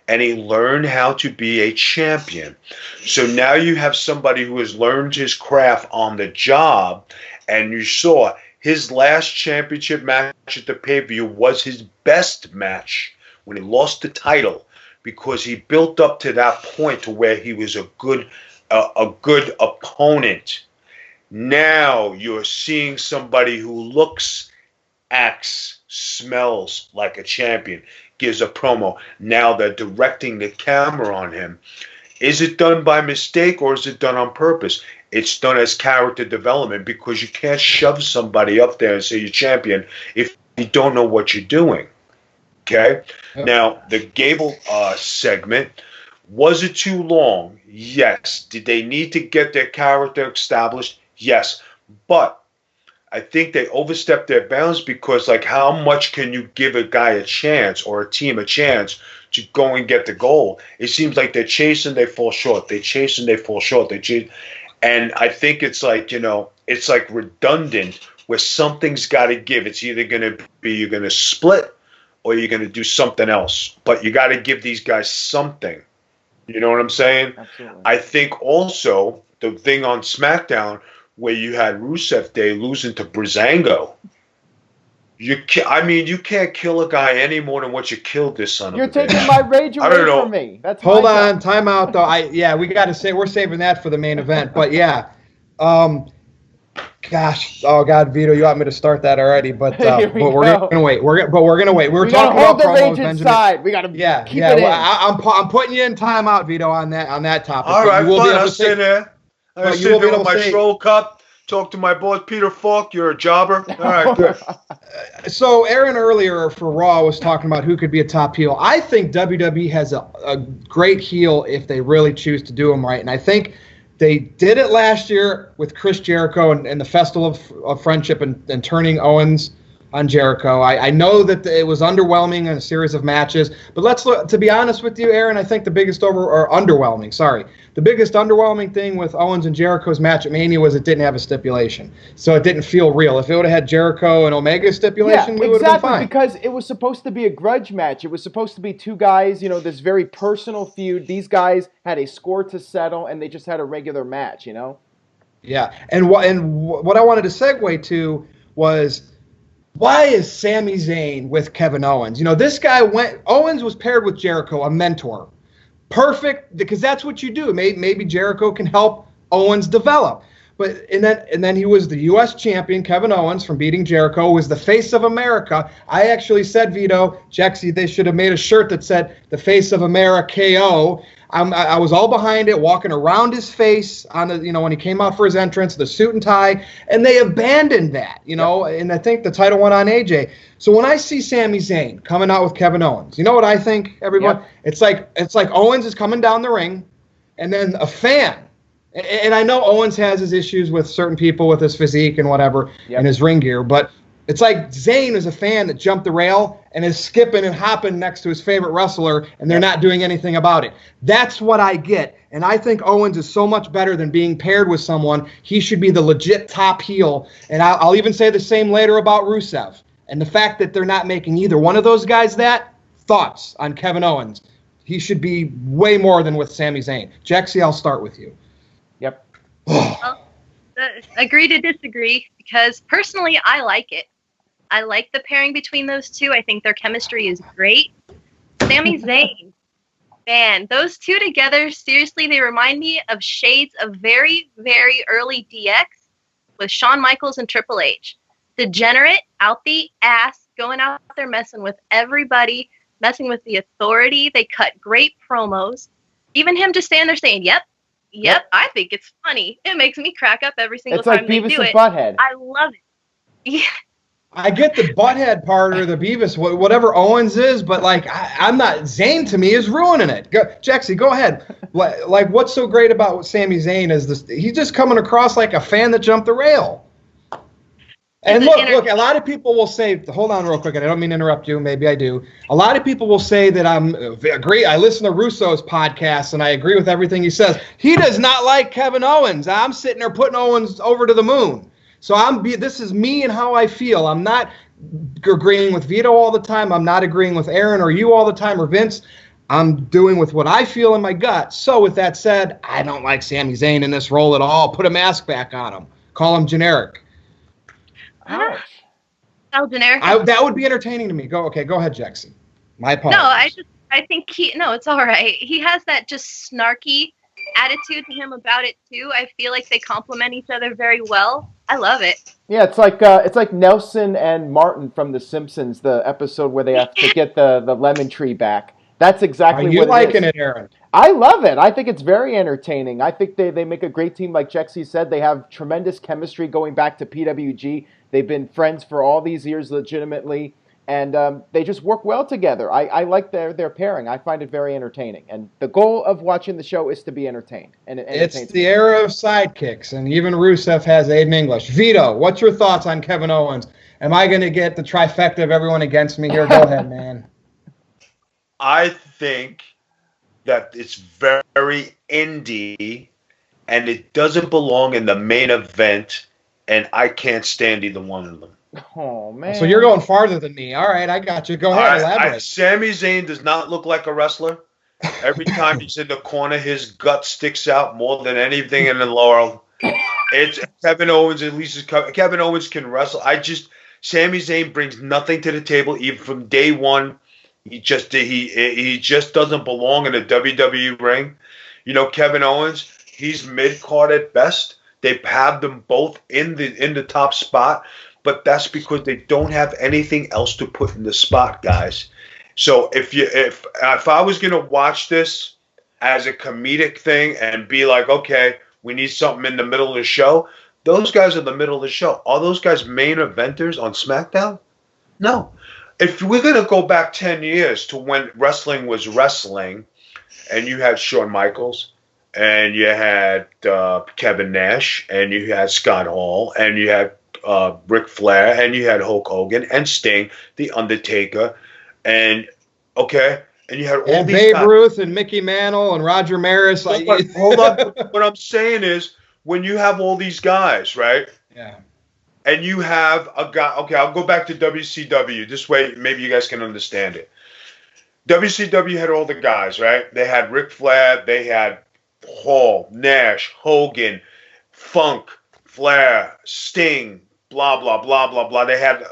Speaker 4: and he learned how to be a champion. So now you have somebody who has learned his craft on the job, and you saw his last championship match at the pay-per-view was his best match when he lost the title, because he built up to that point to where he was a good opponent. Now you're seeing somebody who looks, acts, smells like a champion, gives a promo. Now they're directing the camera on him. Is it done by mistake or is it done on purpose? It's done as character development, because you can't shove somebody up there and say you're champion if you don't know what you're doing. Okay? Yep. Now, the Gable segment, was it too long? Yes. Did they need to get their character established? Yes. But I think they overstepped their bounds, because, how much can you give a guy a chance or a team a chance to go and get the goal? It seems like they're chasing, they fall short. They chase and they fall short. They chase. And I think it's it's like redundant, where something's got to give. It's either going to be you're going to split or you're going to do something else. But you got to give these guys something. You know what I'm saying?
Speaker 2: Absolutely.
Speaker 4: I think also the thing on SmackDown where you had Rusev Day losing to Breezango. You can't kill a guy any more than what you killed this son of a bitch.
Speaker 2: You're taking my rage away from me. That's
Speaker 1: Hold on, time out though. We got to say we're saving that for the main event. But yeah, gosh, oh God, Vito, you want me to start that already? But we're gonna wait. We're gonna wait. We were talking about promos, Benjamin.
Speaker 2: We gotta keep
Speaker 1: it
Speaker 2: in.
Speaker 1: Well, I'm putting you in timeout, Vito, on that topic.
Speaker 4: All right, fine. I'll sit there. I'll sit there with my stroll cup. Talk to my boss, Peter Falk. You're a jobber. All right, good.
Speaker 1: So Aaron earlier for Raw was talking about who could be a top heel. I think WWE has a great heel if they really choose to do them right. And I think they did it last year with Chris Jericho and the Festival of Friendship and turning Owens on Jericho. I know that it was underwhelming in a series of matches, but let's look. To be honest with you, Aaron, I think the biggest the biggest underwhelming thing with Owens and Jericho's match at Mania was it didn't have a stipulation, so it didn't feel real. If it would have had Jericho and Omega stipulation, we would have been fine.
Speaker 2: Because it was supposed to be a grudge match. It was supposed to be two guys, this very personal feud. These guys had a score to settle, and they just had a regular match,
Speaker 1: Yeah, and what I wanted to segue to was, why is Sami Zayn with Kevin Owens? This guy Owens was paired with Jericho, a mentor. Perfect, because that's what you do. Maybe Jericho can help Owens develop. But and then he was the U.S. champion, Kevin Owens, from beating Jericho, was the face of America. I actually said, Vito, Jexy, they should have made a shirt that said the face of America KO. I was all behind it, walking around his face on the, when he came out for his entrance, the suit and tie, and they abandoned that, and I think the title went on AJ. So when I see Sami Zayn coming out with Kevin Owens, you know what I think, everyone? Yep. It's like Owens is coming down the ring, and then a fan. And I know Owens has his issues with certain people with his physique and whatever, and his ring gear, but it's like Zayn is a fan that jumped the rail and is skipping and hopping next to his favorite wrestler, and they're not doing anything about it. That's what I get. And I think Owens is so much better than being paired with someone. He should be the legit top heel. And I'll even say the same later about Rusev. And the fact that they're not making either one of those guys thoughts on Kevin Owens. He should be way more than with Sami Zayn. Jexy, I'll start with you.
Speaker 2: Yep.
Speaker 3: Well, agree to disagree, because personally I like it. I like the pairing between those two. I think their chemistry is great. Sami Zayn, man, those two together, seriously, they remind me of shades of very, very early DX with Shawn Michaels and Triple H. Degenerate, out the ass, going out there messing with everybody, messing with the authority. They cut great promos. Even him just standing there saying, yep, I think it's funny. It makes me crack up every single time they do it.
Speaker 2: It's like Beavis and Butthead.
Speaker 3: I love it. Yeah.
Speaker 1: I get the butthead part or the Beavis, whatever Owens is, but I'm not. Zayn to me is ruining it. Jexy, go ahead. What's so great about Sami Zayn is this? He's just coming across like a fan that jumped the rail. And look, a lot of people will say, hold on real quick, and I don't mean to interrupt you, maybe I do. A lot of people will say that I listen to Russo's podcast, and I agree with everything he says. He does not like Kevin Owens. I'm sitting there putting Owens over to the moon. So this is me and how I feel. I'm not agreeing with Vito all the time. I'm not agreeing with Aaron or you all the time or Vince. I'm doing with what I feel in my gut. So with that said, I don't like Sami Zayn in this role at all. Put a mask back on him. Call him generic.
Speaker 2: Ouch.
Speaker 3: Oh, generic.
Speaker 1: That would be entertaining to me. Go ahead, Jexy. My apologies.
Speaker 3: No, I think it's all right. He has that just snarky attitude to him about it too. I feel like they complement each other very well. I love it.
Speaker 2: Yeah, it's like Nelson and Martin from The Simpsons, the episode where they have to get the lemon tree back. That's exactly what it is. Are you
Speaker 1: liking it, Aaron?
Speaker 2: I love it. I think it's very entertaining. I think they make a great team, like Jexy said. They have tremendous chemistry going back to PWG. They've been friends for all these years legitimately, and they just work well together. I like their pairing. I find it very entertaining. And the goal of watching the show is to be entertained. And
Speaker 1: it's the era of sidekicks, and even Rusev has Aiden English. Vito, what's your thoughts on Kevin Owens? Am I going to get the trifecta of everyone against me here? Go ahead, man.
Speaker 4: I think that it's very indie, and it doesn't belong in the main event, and I can't stand either one of them.
Speaker 2: Oh, man.
Speaker 1: So you're going farther than me. All right, I got you. Go ahead, elaborate.
Speaker 4: Sami Zayn does not look like a wrestler. Every time he's in the corner, his gut sticks out more than anything in the world. It's Kevin Owens. At least Kevin Owens can wrestle. Sami Zayn brings nothing to the table, even from day one. He just doesn't belong in a WWE ring. Kevin Owens, he's mid-card at best. They have them both in the top spot, but that's because they don't have anything else to put in the spot, guys. So if I was gonna watch this as a comedic thing and be like, okay, we need something in the middle of the show, those guys are the middle of the show. Are those guys main eventers on SmackDown? No. If we're going to go back 10 years to when wrestling was wrestling, and you had Shawn Michaels, and you had Kevin Nash, and you had Scott Hall, and you had Ric Flair, and you had Hulk Hogan and Sting, The Undertaker, and you had all these
Speaker 1: Babe
Speaker 4: guys.
Speaker 1: Ruth and Mickey Mantle and Roger Maris.
Speaker 4: Hold on. What I'm saying is, when you have all these guys, right?
Speaker 1: Yeah.
Speaker 4: And you have a guy. Okay, I'll go back to WCW. This way, maybe you guys can understand it. WCW had all the guys, right? They had Ric Flair, they had Hall, Nash, Hogan, Funk, Flair, Sting, blah blah blah blah blah. They had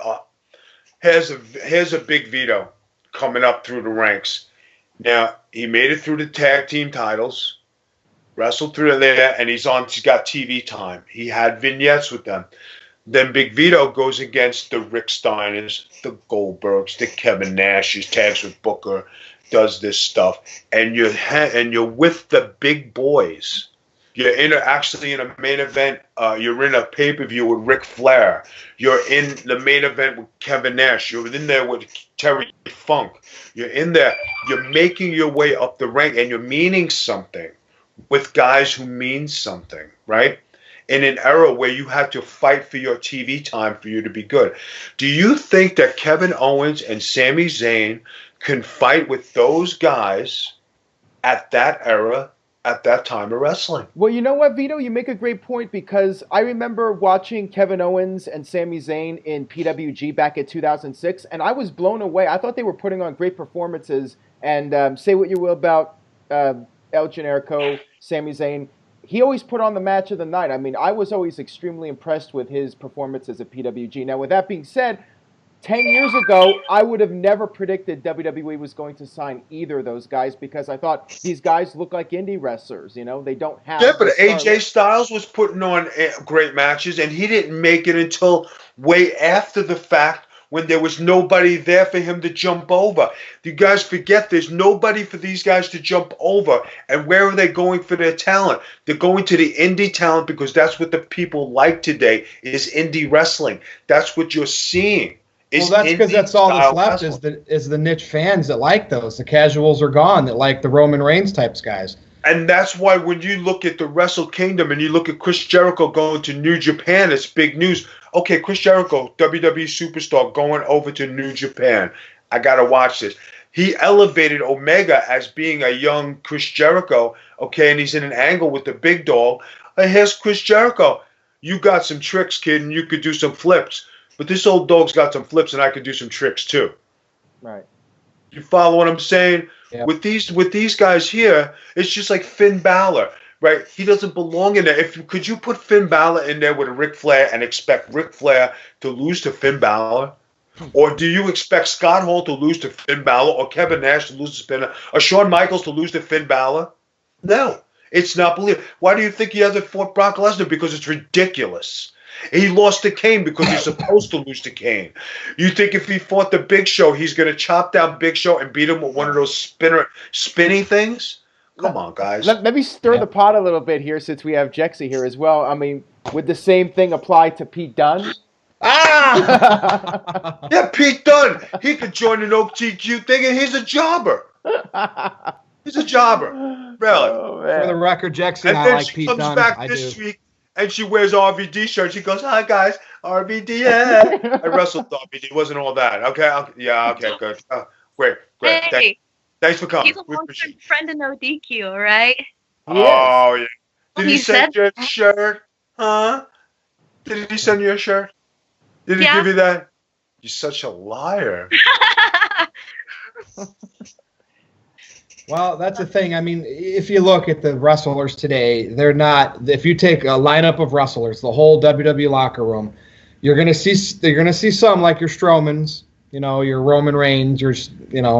Speaker 4: here's a big Vito coming up through the ranks. Now he made it through the tag team titles, wrestled through there, and he's got TV time. He had vignettes with them. Then Big Vito goes against the Rick Steiners, the Goldbergs, the Kevin Nash's, tags with Booker, does this stuff, and you're with the big boys. You're actually in a main event. You're in a pay-per-view with Ric Flair. You're in the main event with Kevin Nash. You're in there with Terry Funk. You're in there. You're making your way up the rank, and you're meaning something with guys who mean something, right? In an era where you had to fight for your TV time for you to be good. Do you think that Kevin Owens and Sami Zayn can fight with those guys at that era, at that time of wrestling?
Speaker 2: Well, you know what, Vito? You make a great point, because I remember watching Kevin Owens and Sami Zayn in PWG back in 2006, and I was blown away. I thought they were putting on great performances, and say what you will about El Generico, Sami Zayn, he always put on the match of the night. I mean, I was always extremely impressed with his performances at PWG. Now, with that being said, 10 years ago, I would have never predicted WWE was going to sign either of those guys, because I thought these guys look like indie wrestlers. You know, they don't have.
Speaker 4: Yeah, but AJ Styles was putting on great matches, and he didn't make it until way after the fact, when there was nobody there for him to jump over. You guys forget there's nobody for these guys to jump over. And where are they going for their talent? They're going to the indie talent, because that's what the people like today, is indie wrestling. That's what you're seeing.
Speaker 1: Well, that's because that's all that's left is the niche fans that like those. The casuals are gone that like the Roman Reigns types guys.
Speaker 4: And that's why when you look at the Wrestle Kingdom and you look at Chris Jericho going to New Japan, it's big news. Okay, Chris Jericho, WWE superstar, going over to New Japan. I got to watch this. He elevated Omega as being a young Chris Jericho, okay, and he's in an angle with the big dog. Here's Chris Jericho. You got some tricks, kid, and you could do some flips. But this old dog's got some flips, and I could do some tricks too.
Speaker 2: Right.
Speaker 4: You follow what I'm saying?
Speaker 1: Yep.
Speaker 4: With these guys here, it's just like Finn Balor, right? He doesn't belong in there. Could you put Finn Balor in there with a Ric Flair and expect Ric Flair to lose to Finn Balor? Or do you expect Scott Hall to lose to Finn Balor, or Kevin Nash to lose to Finn Balor, or Shawn Michaels to lose to Finn Balor? No, it's not believable. Why do you think he hasn't fought Brock Lesnar? Because it's ridiculous. He lost to Kane because he's supposed to lose to Kane. You think if he fought the Big Show, he's going to chop down Big Show and beat him with one of those spinny things? Come on, guys.
Speaker 2: Let me stir the pot a little bit here, since we have Jexy here as well. I mean, would the same thing apply to Pete Dunne?
Speaker 4: Ah! Yeah, Pete Dunne. He could join an NoDQ thing, and he's a jobber. He's a jobber. Really.
Speaker 2: Oh,
Speaker 1: For the record, Jackson,
Speaker 4: and
Speaker 1: I
Speaker 4: then
Speaker 1: like
Speaker 4: she
Speaker 1: Pete
Speaker 4: comes
Speaker 1: Dunne.
Speaker 4: back
Speaker 1: I
Speaker 4: this
Speaker 1: do.
Speaker 4: week, and she wears RVD shirt. She goes, "Hi guys, RVD." Yeah. I wrestled RVD. It wasn't all that. Okay. Okay. Good. Great.
Speaker 3: Hey,
Speaker 4: Thanks for coming.
Speaker 3: he's a long-term friend of NoDQ, all right?
Speaker 4: Oh yeah. Did
Speaker 3: He
Speaker 4: he send
Speaker 3: said
Speaker 4: you a shirt? Huh? Did he send you a shirt? Did he
Speaker 3: Yeah.
Speaker 4: give you that? You're such a liar.
Speaker 1: Well, that's the thing. I mean, if you look at the wrestlers today, they're not. If you take a lineup of wrestlers, the whole WWE locker room, you're gonna see some like your Strowmans, your Roman Reigns, your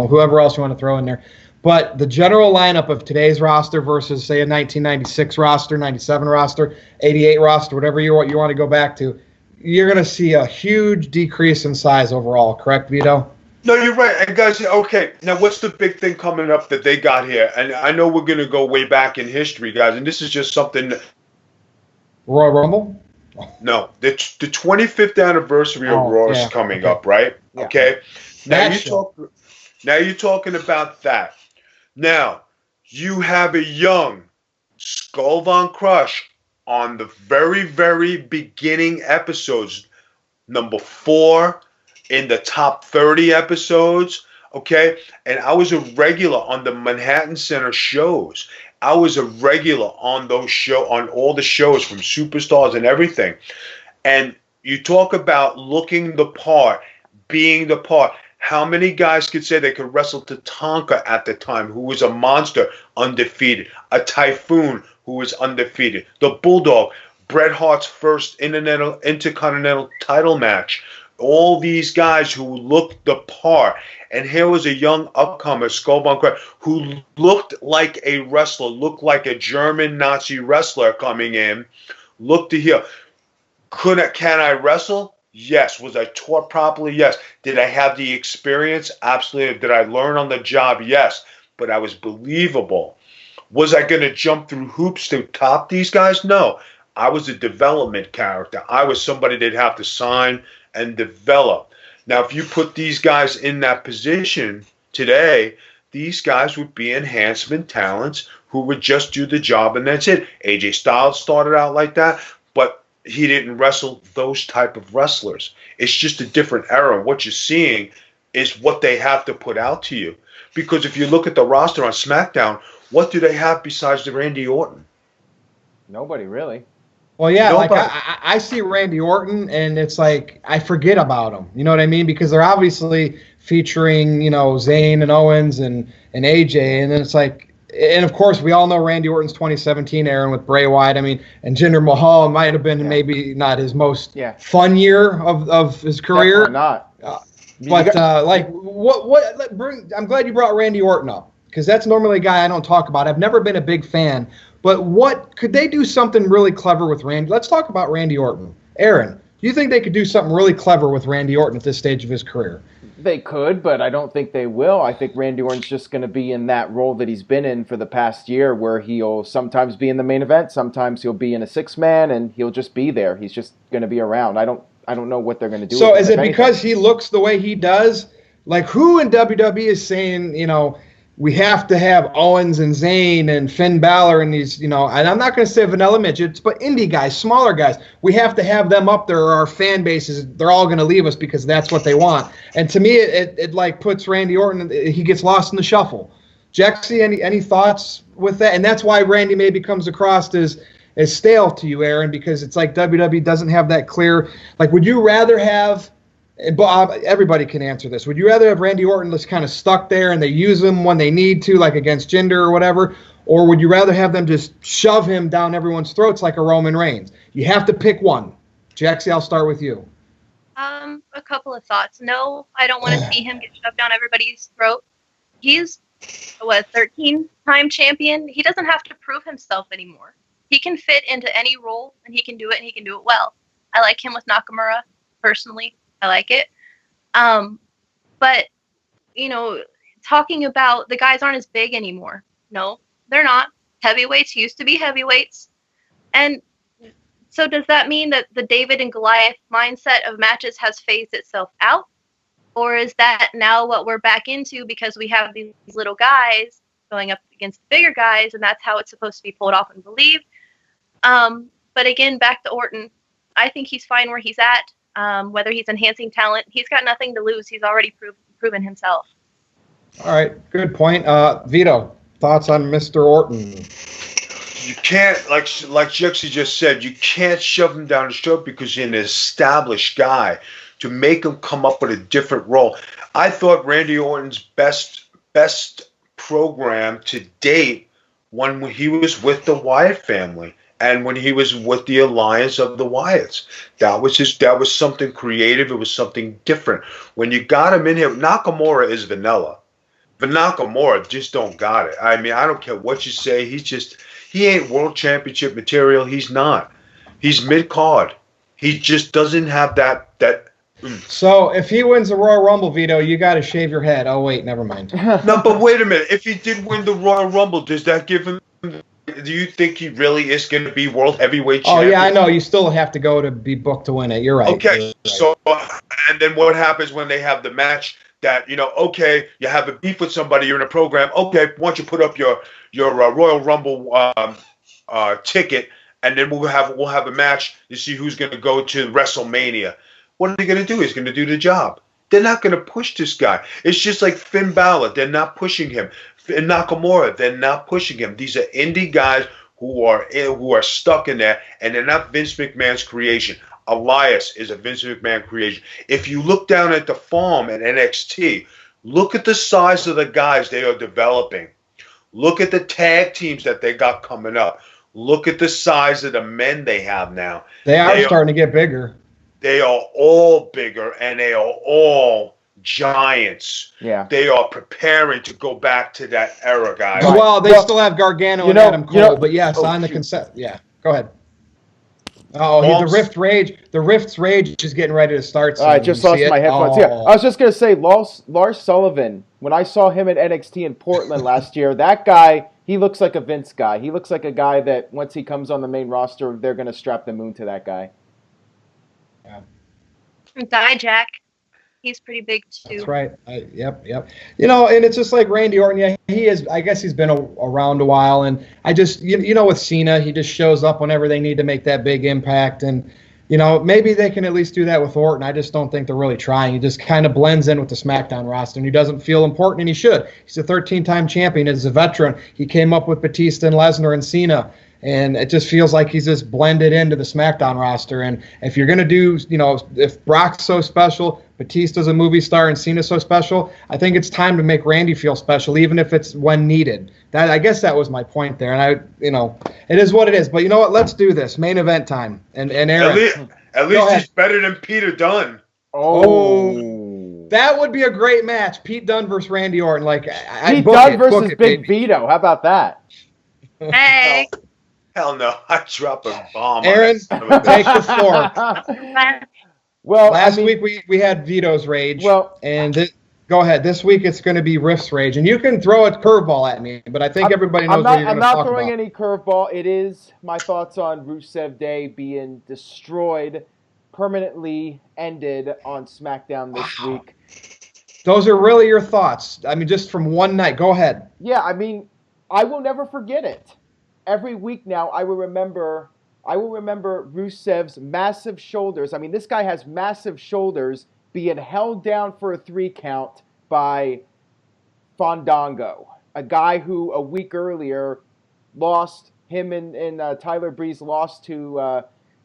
Speaker 1: whoever else you want to throw in there. But the general lineup of today's roster versus say a 1996 roster, 97 roster, 88 roster, whatever you want to go back to, you're gonna see a huge decrease in size overall. Correct, Vito?
Speaker 4: No, you're right. And guys, okay, now what's the big thing coming up that they got here? And I know we're going to go way back in history, guys, and this is just something.
Speaker 1: Royal Rumble?
Speaker 4: No, the 25th anniversary of Raw is coming up, right?
Speaker 2: Yeah.
Speaker 4: Okay. Now
Speaker 1: That
Speaker 4: you're talking about that. Now, you have a young Skull Von Crush on the very, very beginning episodes, number 4 in the top 30 episodes, okay? And I was a regular on the Manhattan Center shows. I was a regular on on all the shows from Superstars and everything. And you talk about looking the part, being the part. How many guys could say they could wrestle Tatanka at the time, who was a monster, undefeated? A Typhoon, who was undefeated. The Bulldog, Bret Hart's first Intercontinental title match. All these guys who looked the part. And here was a young upcomer, Skullbone Crack, who looked like a wrestler, looked like a German Nazi wrestler coming in, looked to heel. Can I wrestle? Yes. Was I taught properly? Yes. Did I have the experience? Absolutely. Did I learn on the job? Yes. But I was believable. Was I going to jump through hoops to top these guys? No. I was a development character. I was somebody they'd have to sign and develop. Now, if you put these guys in that position today, these guys would be enhancement talents who would just do the job and that's it. AJ Styles started out like that, but he didn't wrestle those type of wrestlers. It's just a different era. What you're seeing is what they have to put out to you. Because if you look at the roster on SmackDown, what do they have besides the Randy Orton?
Speaker 2: Nobody really.
Speaker 1: Well, yeah, nobody. Like I see Randy Orton, and it's like I forget about him. You know what I mean? Because they're obviously featuring, Zayn and Owens and AJ, and then it's like, and of course we all know Randy Orton's 2017 era with Bray Wyatt. I mean, and Jinder Mahal might have been maybe not his most fun year of his career.
Speaker 2: Definitely
Speaker 1: not. I'm glad you brought Randy Orton up because that's normally a guy I don't talk about. I've never been a big fan. But what could they do something really clever with Randy? Let's talk about Randy Orton. Aaron, do you think they could do something really clever with Randy Orton at this stage of his career?
Speaker 2: They could, but I don't think they will. I think Randy Orton's just going to be in that role that he's been in for the past year, where he'll sometimes be in the main event, sometimes he'll be in a 6-man, and he'll just be there. He's just going to be around. I don't know what they're going to do.
Speaker 1: So is it because he looks the way he does? Like, who in WWE is saying, we have to have Owens and Zayn and Finn Balor and these, and I'm not going to say vanilla midgets, but indie guys, smaller guys. We have to have them up there or our fan bases, they're all going to leave us because that's what they want. And to me, it like puts Randy Orton, he gets lost in the shuffle. Jexy, any thoughts with that? And that's why Randy maybe comes across as stale to you, Aaron, because it's like WWE doesn't have that clear. Like, would you rather have, and Bob, everybody can answer this. Would you rather have Randy Orton just kind of stuck there and they use him when they need to, like against Jinder or whatever? Or would you rather have them just shove him down everyone's throats like a Roman Reigns? You have to pick one. Jaxie, I'll start with you.
Speaker 3: A couple of thoughts. No, I don't want to see him get shoved down everybody's throat. He's, 13-time champion? He doesn't have to prove himself anymore. He can fit into any role, and he can do it, and he can do it well. I like him with Nakamura, personally. I like it. But, talking about the guys aren't as big anymore. No, they're not. Heavyweights used to be heavyweights. And so does that mean that the David and Goliath mindset of matches has phased itself out? Or is that now what we're back into because we have these little guys going up against the bigger guys, and that's how it's supposed to be pulled off and believed? But again, back to Orton. I think he's fine where he's at. Whether he's enhancing talent, he's got nothing to lose. He's already proven himself.
Speaker 1: All right, good point. Vito, thoughts on Mr. Orton?
Speaker 4: You can't, like Jexy just said, you can't shove him down his throat because you're an established guy. To make him come up with a different role. I thought Randy Orton's best program to date when he was with the Wyatt family. And when he was with the alliance of the Wyatts, that was something creative. It was something different. When you got him in here, Nakamura is vanilla. But Nakamura just don't got it. I mean, I don't care what you say. He ain't world championship material. He's not. He's mid-card. He just doesn't have that.
Speaker 1: So if he wins the Royal Rumble, Vito, you got to shave your head. Oh, wait, never mind.
Speaker 4: No, but wait a minute. If he did win the Royal Rumble, does that give him... Do you think he really is going to be world heavyweight champion?
Speaker 1: Oh, yeah, I know. You still have to go to be booked to win it. You're right.
Speaker 4: Okay,
Speaker 1: You're right.
Speaker 4: So, and then what happens when they have the match that, okay, you have a beef with somebody, you're in a program, okay, why don't you put up your Royal Rumble ticket, and then we'll have a match to see who's going to go to WrestleMania. What are they going to do? He's going to do the job. They're not going to push this guy. It's just like Finn Balor. They're not pushing him. And Nakamura, they're not pushing him. These are indie guys who are stuck in there, and they're not Vince McMahon's creation. Elias is a Vince McMahon creation. If you look down at the farm at NXT, look at the size of the guys they are developing. Look at the tag teams that they got coming up. Look at the size of the men they have now.
Speaker 1: They are starting to get bigger.
Speaker 4: They are all bigger, and they are all giants.
Speaker 2: Yeah.
Speaker 4: They are preparing to go back to that era, guys.
Speaker 1: Well, they still have Gargano and Adam Cole, but yes, on the concept. Yeah, go ahead. Oh, the Rift's Rage is getting ready to start.
Speaker 2: I just lost my headphones. Yeah, I was just going to say, Lars Sullivan, when I saw him at NXT in Portland last year, that guy, he looks like a Vince guy. He looks like a guy that once he comes on the main roster, they're going to strap the moon to that guy.
Speaker 1: Yeah.
Speaker 3: Dijak. He's pretty big too.
Speaker 1: That's right. Yep. You know, and it's just like Randy Orton. Yeah, he is. I guess he's been around a while, and I just, you know, with Cena, he just shows up whenever they need to make that big impact, and you know, maybe they can at least do that with Orton. I just don't think they're really trying. He just kind of blends in with the SmackDown roster, and he doesn't feel important, and he should. He's a 13-time champion. He's a veteran. He came up with Batista and Lesnar and Cena. And it just feels like he's just blended into the SmackDown roster. And if you're going to do, you know, if Brock's so special, Batista's a movie star, and Cena's so special, I think it's time to make Randy feel special, even if it's when needed. I guess that was my point there. And it is what it is. But you know what? Let's do this. Main event time. And Aaron.
Speaker 4: At least he's better than Peter Dunne.
Speaker 1: Oh. That would be a great match. Pete Dunne versus Randy Orton. Like,
Speaker 2: Pete Dunne versus Big Vito. How about that?
Speaker 3: Hey.
Speaker 4: Hell no, I drop a bomb.
Speaker 1: Aaron, take the floor.
Speaker 2: Well,
Speaker 1: last week we had Vito's Rage.
Speaker 2: Well,
Speaker 1: and go ahead. This week it's going to be Rift's Rage, and you can throw a curveball at me, but I think everybody knows what you're going to talk about.
Speaker 2: I'm not throwing any curveball. It is my thoughts on Rusev Day being destroyed, permanently ended on SmackDown this week.
Speaker 1: Those are really your thoughts. I mean, just from one night. Go ahead.
Speaker 2: Yeah, I mean, I will never forget it. Every week now, I will remember Rusev's massive shoulders. I mean, this guy has massive shoulders being held down for a 3 count by Fandango, a guy who a week earlier lost, him and Tyler Breeze lost to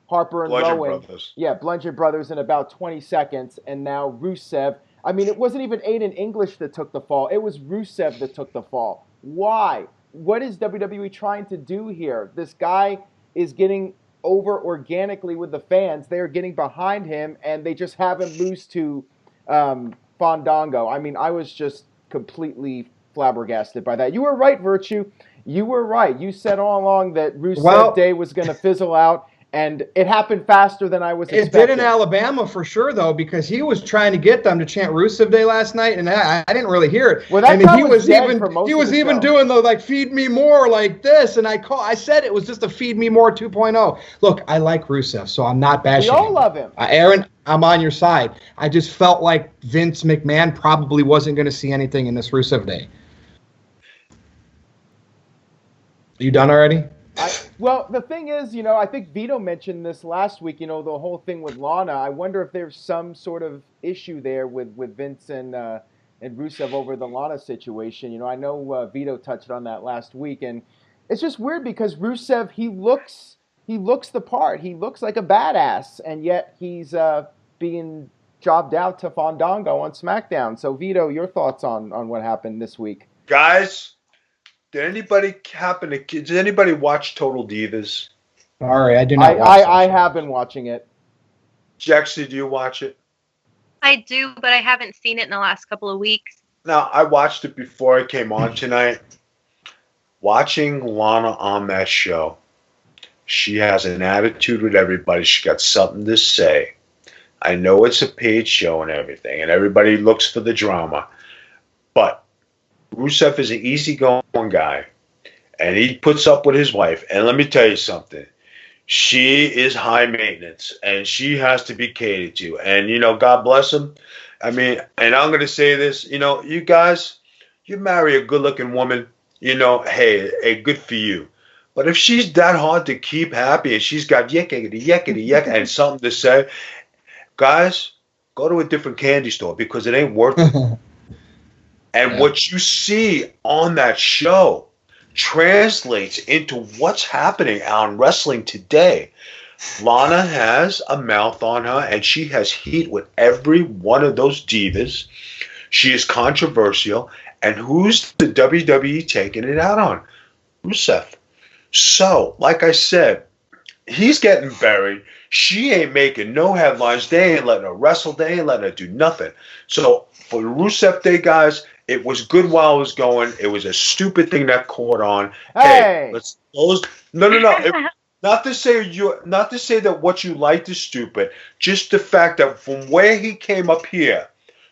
Speaker 2: Harper and Rowan. Yeah, Bludgeon Brothers in about 20 seconds. And now Rusev, I mean, it wasn't even Aiden English that took the fall. It was Rusev that took the fall. Why? What is WWE trying to do here? This guy is getting over organically with the fans. They are getting behind him, and they just have him lose to Fandango. I mean, I was just completely flabbergasted by that. You were right, Virtue. You were right. You said all along that Rusev Day was going to fizzle out. And it happened faster than I was expecting.
Speaker 1: It did in Alabama for sure, though, because he was trying to get them to chant Rusev Day last night, and I didn't really hear it.
Speaker 2: Well, that
Speaker 1: he was even doing the like "feed me more" like this, and I said it was just a "feed me more" 2.0. Look, I like Rusev, so I'm not bashing him.
Speaker 2: We all love him.
Speaker 1: Aaron, I'm on your side. I just felt like Vince McMahon probably wasn't going to see anything in this Rusev Day. You done already?
Speaker 2: Well, the thing is, I think Vito mentioned this last week, the whole thing with Lana. I wonder if there's some sort of issue there with Vince and Rusev over the Lana situation. I know Vito touched on that last week, and it's just weird because Rusev, he looks the part. He looks like a badass, and yet he's being jobbed out to Fandango on SmackDown. So, Vito, your thoughts on what happened this week?
Speaker 4: Guys, did anybody watch Total Divas?
Speaker 1: Sorry, I do not.
Speaker 2: I have been watching it.
Speaker 4: Jaxie, do you watch it?
Speaker 3: I do, but I haven't seen it in the last couple of weeks.
Speaker 4: Now, I watched it before I came on tonight. Watching Lana on that show, she has an attitude with everybody. She got something to say. I know it's a paid show and everything, and everybody looks for the drama, but Rusev is an easygoing guy, and he puts up with his wife. And let me tell you something. She is high maintenance, and she has to be catered to. And, God bless him. I mean, and I'm going to say this, you guys, you marry a good-looking woman, hey, good for you. But if she's that hard to keep happy and she's got yickety, and something to say, guys, go to a different candy store because it ain't worth it. And what you see on that show translates into what's happening on wrestling today. Lana has a mouth on her, and she has heat with every one of those divas. She is controversial, and who's the WWE taking it out on? Rusev. So, like I said, he's getting buried. She ain't making no headlines. They ain't letting her wrestle. They ain't letting her do nothing. So, for the Rusev Day, guys, it was good while it was going. It was a stupid thing that caught on. Hey, let's close. No. Not to say that what you liked is stupid. Just the fact that from where he came up here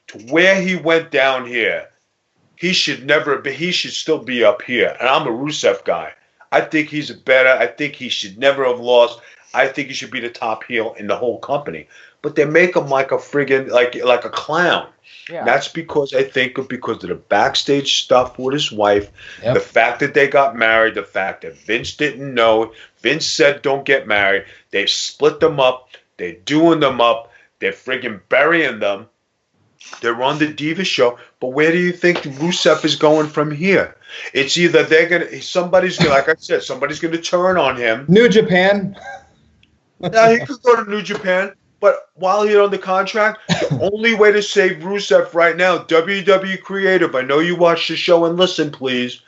Speaker 4: to where he went down here, he should never be. He should still be up here. And I'm a Rusev guy. I think he's better. I think he should never have lost. I think he should be the top heel in the whole company. But they make him like a friggin' like a clown. Yeah. That's because of the backstage stuff with his wife, the fact that they got married, the fact that Vince didn't know. Vince said don't get married. They've split them up. They're doing them up. They're friggin' burying them. They're on the Diva show. But where do you think Rusev is going from here? It's either somebody's gonna turn on him.
Speaker 1: New Japan.
Speaker 4: Now he could go to New Japan. But while he's on the contract, the only way to save Rusev right now, WWE Creative, I know you watch the show and listen, please.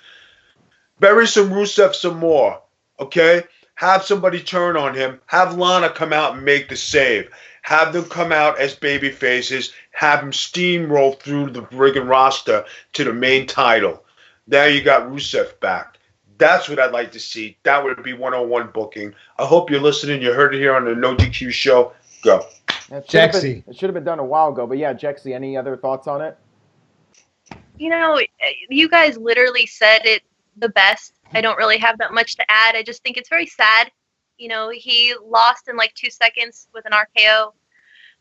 Speaker 4: Bury some Rusev some more, okay? Have somebody turn on him. Have Lana come out and make the save. Have them come out as baby faces. Have him steamroll through the friggin' roster to the main title. Now you got Rusev back. That's what I'd like to see. That would be 101 booking. I hope you're listening. You heard it here on the NoDQ show. Go.
Speaker 2: It should have been done a while ago, but yeah, Jexy, any other thoughts on it?
Speaker 3: You know, you guys literally said it the best. I don't really have that much to add. I just think it's very sad. You know, he lost in like 2 seconds with an RKO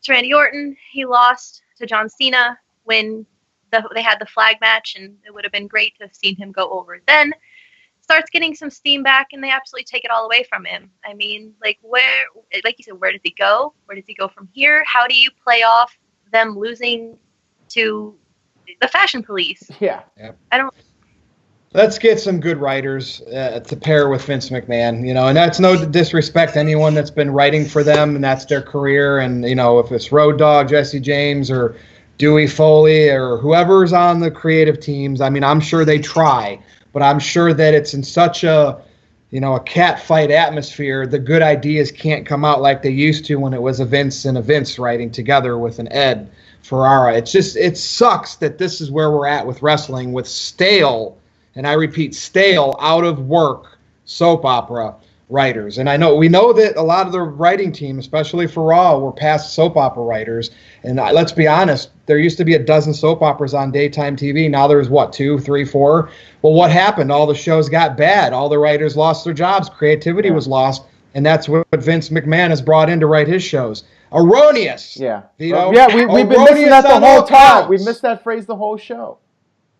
Speaker 3: to Randy Orton. He lost to John Cena when they had the flag match, and it would have been great to have seen him go over then. Starts getting some steam back, and they absolutely take it all away from him. I mean, like you said, where does he go? Where does he go from here? How do you play off them losing to the Fashion Police?
Speaker 2: Yeah.
Speaker 3: I don't.
Speaker 1: Let's get some good writers to pair with Vince McMahon, you know, and that's no disrespect to anyone that's been writing for them, and that's their career. And, you know, if it's Road Dogg, Jesse James, or Dewey Foley, or whoever's on the creative teams, I mean, I'm sure they try. But I'm sure that it's in such a cat fight atmosphere, the good ideas can't come out like they used to when it was a Vince and a Vince writing together with an Ed Ferrara. It sucks that this is where we're at with wrestling, with stale, and I repeat, stale, out of work soap opera writers. And we know that a lot of the writing team, especially for Raw, were past soap opera writers. And let's be honest, there used to be a dozen soap operas on daytime TV. Now there's 2, 3, 4. Well, what happened? All the shows got bad. All the writers lost their jobs. Creativity was lost. And that's what Vince McMahon has brought in to write his shows. Erroneous.
Speaker 2: Yeah.
Speaker 1: Vito.
Speaker 2: Yeah, we've been missing that the whole time. We missed that phrase the whole show.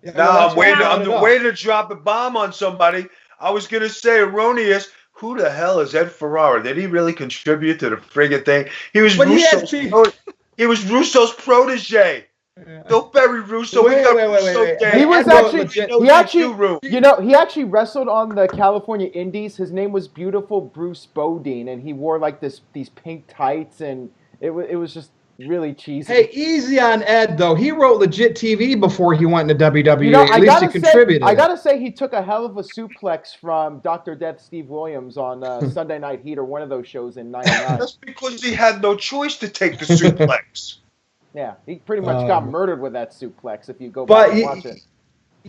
Speaker 4: Yeah, no, I'm waiting to drop a bomb on somebody. I was going to say erroneous. Who the hell is Ed Ferrara? Did he really contribute to the friggin' thing? He was Russo's protege. Yeah. Don't bury Russo.
Speaker 1: Wait.
Speaker 2: He was actually wrestled on the California Indies. His name was Beautiful Bruce Bodine, and he wore like these pink tights, and it was just really cheesy.
Speaker 1: Hey, easy on Ed though. He wrote legit TV before he went into WWE. At least he contributed.
Speaker 2: I gotta say, he took a hell of a suplex from Dr. Death Steve Williams on Sunday Night Heat or one of those shows in '99.
Speaker 4: That's because he had no choice to take the suplex.
Speaker 2: Yeah, he pretty much got murdered with that suplex if you go back and watch it.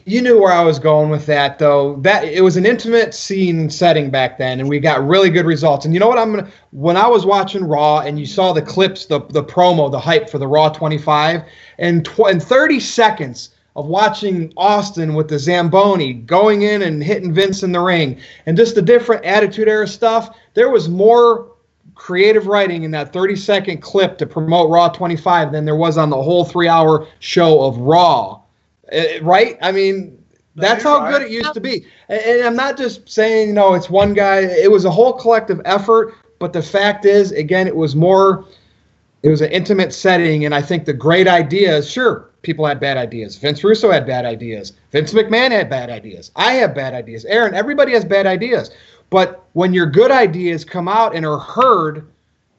Speaker 1: You knew where I was going with that, though. That it was an intimate scene setting back then, and we got really good results. And you know what? When I was watching Raw, and you saw the clips, the promo, the hype for the Raw 25, and 30 seconds of watching Austin with the Zamboni going in and hitting Vince in the ring, and just the different Attitude Era stuff, there was more creative writing in that 30-second clip to promote Raw 25 than there was on the whole 3-hour show of Raw. Right? I mean, that's how good it used to be. And I'm not just saying, it's one guy. It was a whole collective effort. But the fact is, again, it was more It was an intimate setting, and I think the great ideas, sure, people had bad ideas. Vince Russo had bad ideas. Vince McMahon had bad ideas. I have bad ideas. Aaron, everybody has bad ideas. But when your good ideas come out and are heard,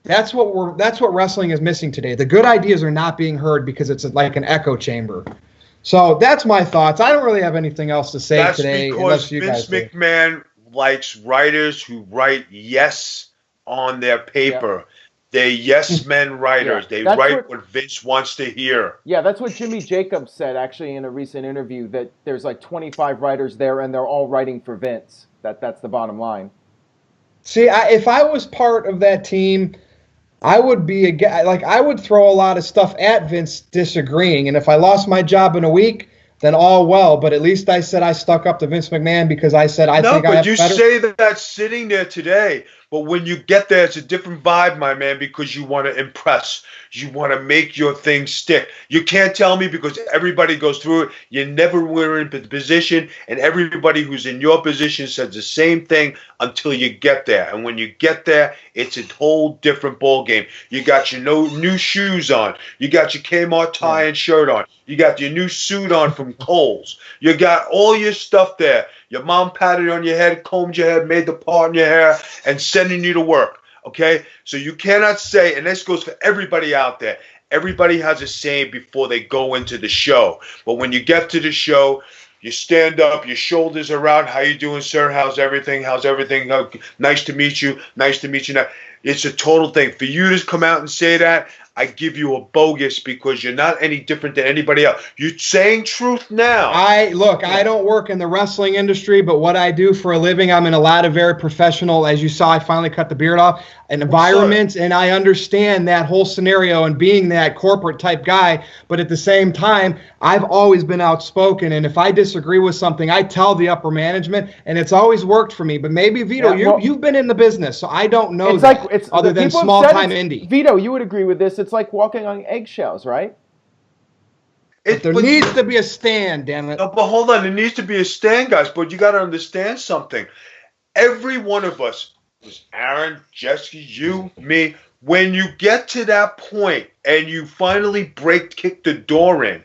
Speaker 1: that's what wrestling is missing today. The good ideas are not being heard because it's like an echo chamber. So that's my thoughts. I don't really have anything else to say today.
Speaker 4: That's because Vince McMahon likes writers who write yes on their paper. Yeah. They're yes men writers. They write what Vince wants to hear.
Speaker 2: Yeah, that's what Jimmy Jacobs said actually in a recent interview, that there's like 25 writers there and they're all writing for Vince. That's the bottom line.
Speaker 1: See, if I was part of that team, I would be a guy, like I would throw a lot of stuff at Vince disagreeing, and if I lost my job in a week, then all well. But at least I said I stuck up to Vince McMahon because I said I think I have better.
Speaker 4: No, but you say that sitting there today. But when you get there, it's a different vibe, my man, because you want to impress. You want to make your thing stick. You can't tell me, because everybody goes through it. You never were in the position, and everybody who's in your position says the same thing until you get there. And when you get there, it's a whole different ball game. You got your new shoes on. You got your Kmart tie and shirt on. You got your new suit on from Kohl's. You got all your stuff there. Your mom patted on your head, combed your head, made the part in your hair, and sending you to work, okay? So you cannot say, and this goes for everybody out there, everybody has a saying before they go into the show. But when you get to the show, you stand up, your shoulders are out. How you doing, sir? How's everything? How's everything? Nice to meet you. Nice to meet you. Now, it's a total thing. For you to come out and say that, I give you a bogus, because you're not any different than anybody else. You're saying truth now.
Speaker 1: I don't work in the wrestling industry, but what I do for a living, I'm in a lot of very professional, as you saw, I finally cut the beard off, environments, and I understand that whole scenario and being that corporate type guy. But at the same time, I've always been outspoken, and if I disagree with something, I tell the upper management, and it's always worked for me. But maybe, Vito, you've been in the business, so I don't know other than small-time indie.
Speaker 2: Vito, you would agree with this. It's like walking on eggshells, right?
Speaker 1: There needs to be a stand, damn it.
Speaker 4: No, but hold on. There needs to be a stand, guys. But you got to understand something. Every one of us, Aaron, Jessica, you, me, when you get to that point and you finally kick the door in,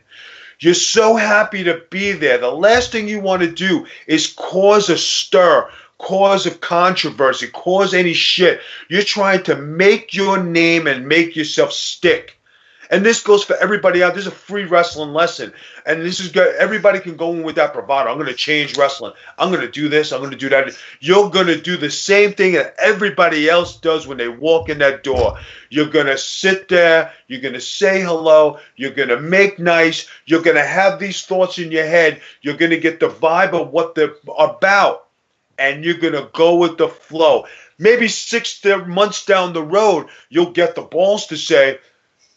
Speaker 4: you're so happy to be there. The last thing you want to do is cause a stir, cause a controversy, cause any shit. You're trying to make your name and make yourself stick. And this goes for everybody out. This is a free wrestling lesson. And this is good. Everybody can go in with that bravado. I'm going to change wrestling. I'm going to do this. I'm going to do that. You're going to do the same thing that everybody else does when they walk in that door. You're going to sit there. You're going to say hello. You're going to make nice. You're going to have these thoughts in your head. You're going to get the vibe of what they're about. And you're going to go with the flow. Maybe 6 months down the road, you'll get the balls to say,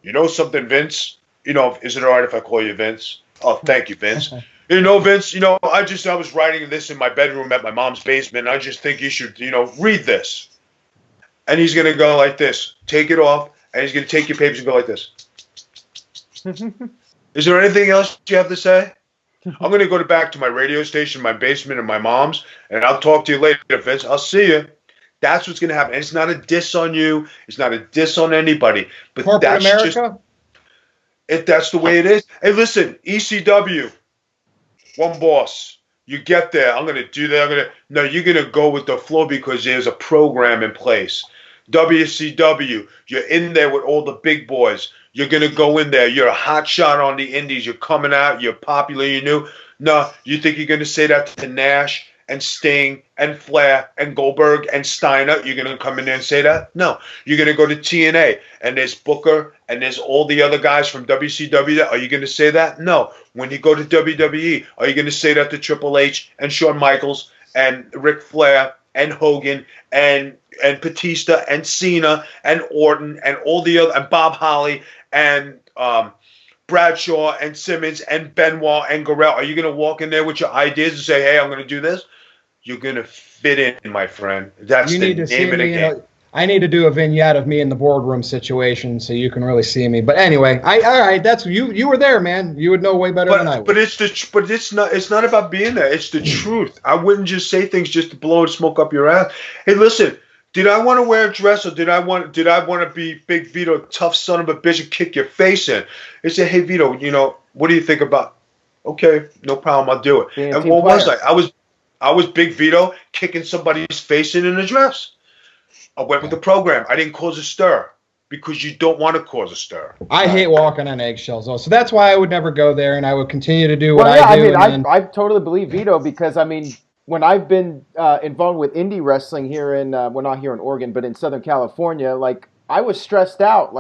Speaker 4: you know something, Vince? You know, is it all right if I call you Vince? Oh, thank you, Vince. You know, Vince, I was writing this in my bedroom at my mom's basement. And I just think you should, read this. And he's going to go like this. Take it off. And he's going to take your papers and go like this. Is there anything else you have to say? I'm going to go back to my radio station, my basement, and my mom's. And I'll talk to you later, Vince. I'll see you. That's what's going to happen. And it's not a diss on you. It's not a diss on anybody. But
Speaker 1: corporate America?
Speaker 4: That's the way it is. Hey, listen, ECW, one boss. You get there. I'm going to do that. No, you're going to go with the flow because there's a program in place. WCW, you're in there with all the big boys. You're going to go in there. You're a hot shot on the indies. You're coming out. You're popular. You're new. No, you think you're going to say that to Nash and Sting and Flair and Goldberg and Steiner? You're going to come in there and say that? No. You're going to go to TNA and there's Booker and there's all the other guys from WCW. Are you going to say that? No. When you go to WWE, are you going to say that to Triple H and Shawn Michaels and Ric Flair and Hogan and Batista and Cena and Orton and all the other, and Bob Holly and Bradshaw and Simmons and Benoit and Guerrero? Are you going to walk in there with your ideas and say, hey, I'm going to do this? You're going to fit in, my friend. That's the name of the game.
Speaker 1: I need to do a vignette of me in the boardroom situation so you can really see me. But anyway, all right, that's you were there, man. You would know way better than I would.
Speaker 4: But it's not about being there. It's the truth. I wouldn't just say things just to blow and smoke up your ass. Hey, listen, Did I want to wear a dress, or did I want to be Big Vito, tough son of a bitch, and kick your face in? They said, hey, Vito, what do you think about? Okay, no problem, I'll do it. And what was I? I was Big Vito kicking somebody's face in a dress. I went with the program. I didn't cause a stir because you don't want to cause a stir.
Speaker 1: I hate walking on eggshells, though, so that's why I would never go there, and I would continue to do what I do.
Speaker 2: I totally believe Vito because, when I've been involved with indie wrestling here in, not here in Oregon, but in Southern California, I was stressed out.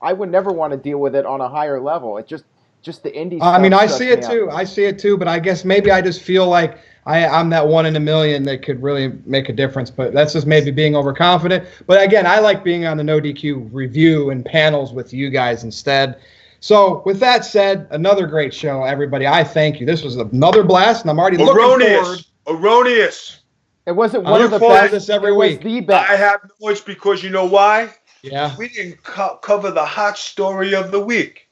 Speaker 2: I would never want to deal with it on a higher level. It's just the indie stuff.
Speaker 1: I see it too. I see it too, but I guess maybe I just feel like I'm that one in a million that could really make a difference. But that's just maybe being overconfident. But again, I like being on the NoDQ review and panels with you guys instead. So with that said, another great show, everybody. I thank you. This was another blast, and I'm already looking forward.
Speaker 4: Erroneous.
Speaker 2: It wasn't one of the best.
Speaker 1: This every week.
Speaker 2: The best.
Speaker 4: I have no choice because you know why?
Speaker 1: Yeah.
Speaker 4: We didn't cover the hot story of the week.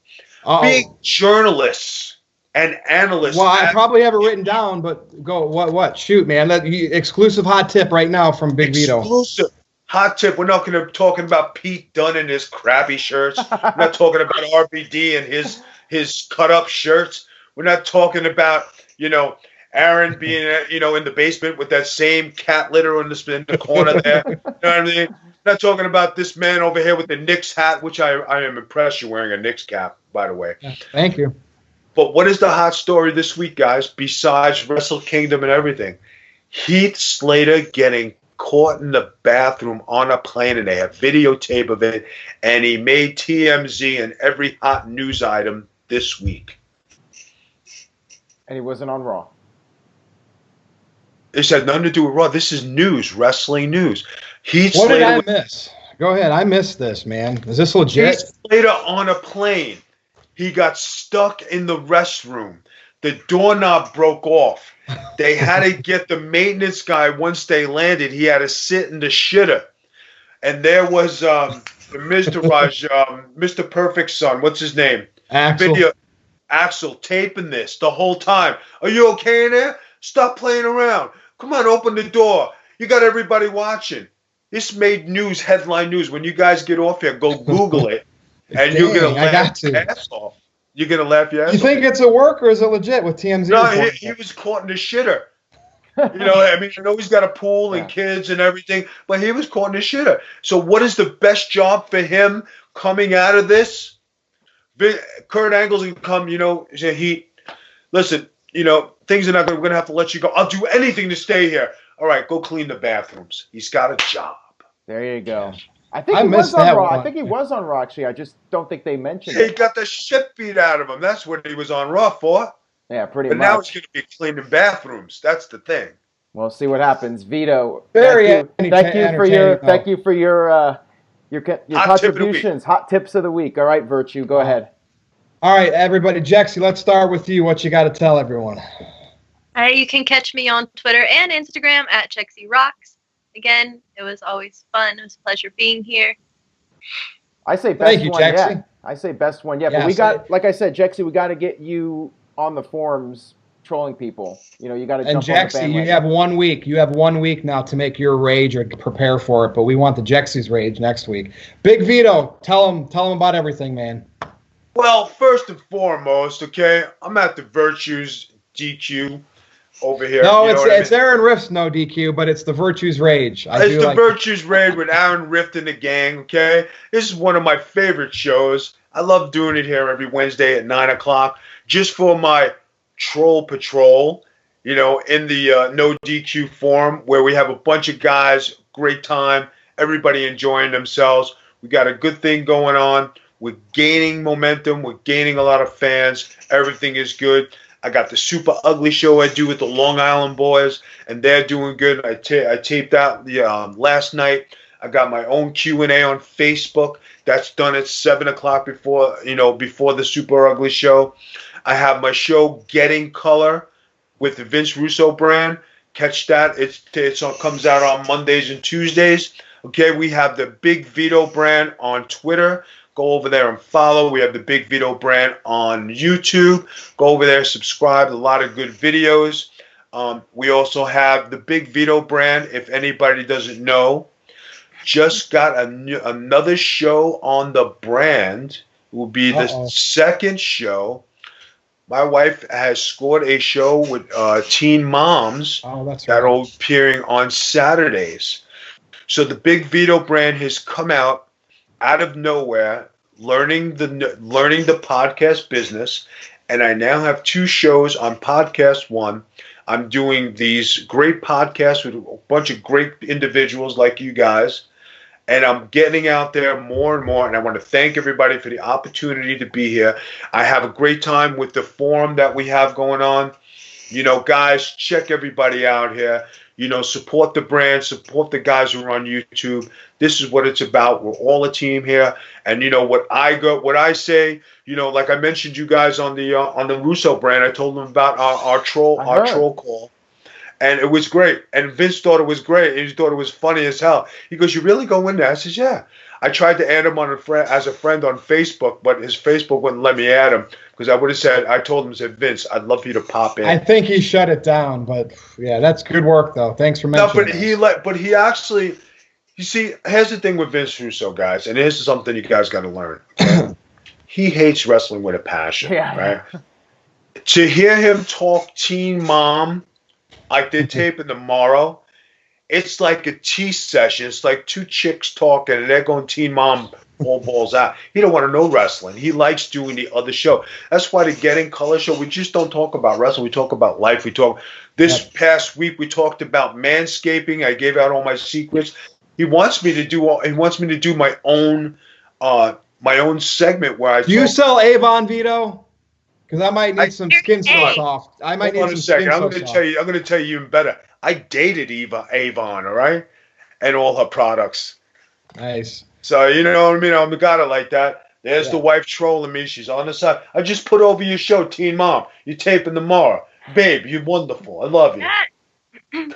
Speaker 4: Big journalists and analysts.
Speaker 1: Well, I probably have it written down, but go. What? Shoot, man. Exclusive hot tip right now from Big Vito.
Speaker 4: Exclusive hot tip. We're not going to talking about Pete Dunne and his crappy shirts. We're not talking about RBD and his cut up shirts. We're not talking about Aaron being, in the basement with that same cat litter in the corner there. You know what I mean? Not talking about this man over here with the Knicks hat, which I am impressed you're wearing a Knicks cap, by the way.
Speaker 1: Thank you.
Speaker 4: But what is the hot story this week, guys, besides Wrestle Kingdom and everything? Heath Slater getting caught in the bathroom on a plane, and they have videotape of it, and he made TMZ and every hot news item this week.
Speaker 2: And he wasn't on Raw.
Speaker 4: This had nothing to do with Raw. This is news, wrestling news.
Speaker 1: What did I miss? Go ahead. I missed this, man. Is this legit?
Speaker 4: Heath Slater on a plane. He got stuck in the restroom. The doorknob broke off. They had to get the maintenance guy once they landed. He had to sit in the shitter. And there was the Mr. Perfect's son. What's his name? Axel taping this the whole time. Are you okay in there? Stop playing around. Come on, open the door. You got everybody watching. This made news, headline news. When you guys get off here, go Google it. And you're going to laugh your ass off. You're going to laugh your ass off.
Speaker 1: You think it's a work or is it legit with TMZ?
Speaker 4: No, he was caught in the shitter. I know he's got a pool and kids and everything, but he was caught in the shitter. So what is the best job for him coming out of this? Kurt Angle's going to come, say, listen, things are not going. We're going to have to let you go. I'll do anything to stay here. All right, go clean the bathrooms. He's got a job.
Speaker 2: There you go. I think he was on Raw. I think he was on Raw, actually. I just don't think they mentioned it.
Speaker 4: He got the shit beat out of him. That's what he was on Raw for.
Speaker 2: Yeah, pretty much.
Speaker 4: But now he's going to be cleaning bathrooms. That's the thing.
Speaker 2: We'll see what happens. Vito,
Speaker 1: thank
Speaker 2: you for your contributions. Hot tips of the week. All right, Virtue, go ahead.
Speaker 1: All right, everybody. Jexy, let's start with you. What you got to tell everyone?
Speaker 3: You can catch me on Twitter and Instagram at JexyRocks. Again, it was always fun. It was a pleasure being here.
Speaker 2: I say best one yet. I say best one yet. But we got, like I said, Jexy, we got to get you on the forums trolling people. You got to jump on the bandwagon.
Speaker 1: And Jexy, you have 1 week. You have 1 week now to make your rage or prepare for it. But we want the Jexy's rage next week. Big Vito, tell him about everything, man.
Speaker 4: Well, first and foremost, okay, I'm at the Virtues DQ over here.
Speaker 1: No, it's Aaron Rift's NoDQ, but it's the Virtues Rage.
Speaker 4: It's the Virtues Rage with Aaron Rift and the gang, okay? This is one of my favorite shows. I love doing it here every Wednesday at 9 o'clock just for my troll patrol, in the NoDQ forum where we have a bunch of guys, great time, everybody enjoying themselves. We got a good thing going on. We're gaining momentum. We're gaining a lot of fans. Everything is good. I got the Super Ugly show I do with the Long Island Boys, and they're doing good. I taped out the last night. I got my own Q&A on Facebook. That's done at 7 o'clock before the Super Ugly show. I have my show Getting Color with the Vince Russo brand. Catch that. It comes out on Mondays and Tuesdays. Okay, we have the Big Vito brand on Twitter. Go over there and follow. We have the Big Vito brand on YouTube. Go over there, subscribe. A lot of good videos. We also have the Big Vito brand. If anybody doesn't know, just got another show on the brand. It will be the second show. My wife has scored a show with teen moms that'll be appearing on Saturdays. So the Big Vito brand has come out of nowhere, learning the podcast business, and I now have 2 shows on Podcast One. I'm doing these great podcasts with a bunch of great individuals like you guys. And I'm getting out there more and more, and I want to thank everybody for the opportunity to be here. I have a great time with the forum that we have going on. You know, guys, check everybody out here. You know, support the brand, support the guys who are on YouTube. This is what it's about. We're all a team here. And you know what I say, you know, like I mentioned you guys on the Russo brand, I told them about our troll call. And it was great. And Vince thought it was great. And he thought it was funny as hell. He goes, "You really go in there?" I says, "Yeah." I tried to add him as a friend on Facebook, but his Facebook wouldn't let me add him because I told him, "Vince, I'd love for you to pop in."
Speaker 1: I think he shut it down, but yeah, that's good work though. Thanks for mentioning.
Speaker 4: No, but he actually, you see, here's the thing with Vince Russo, guys, and this is something you guys got to learn. Okay? He hates wrestling with a passion, right? To hear him talk Teen Mom, like they're taping tomorrow, it's like a tea session. It's like 2 chicks talking, and they're going Teen Mom all balls out. He don't want to know wrestling. He likes doing the other show. That's why the Getting Color show, we just don't talk about wrestling. We talk about life. This past week, we talked about manscaping. I gave out all my secrets. He wants me to do my own segment where
Speaker 1: Do you sell Avon, Vito? Because I might need some skin soft. I might need some skin soft.
Speaker 4: I'm going to tell you even better. I dated Avon, all right, and all her products.
Speaker 1: Nice.
Speaker 4: So you know what I mean. I'm a guy like that. There's the wife trolling me. She's on the side. I just put over your show, Teen Mom. You're taping tomorrow, babe. You're wonderful. I love you.
Speaker 3: He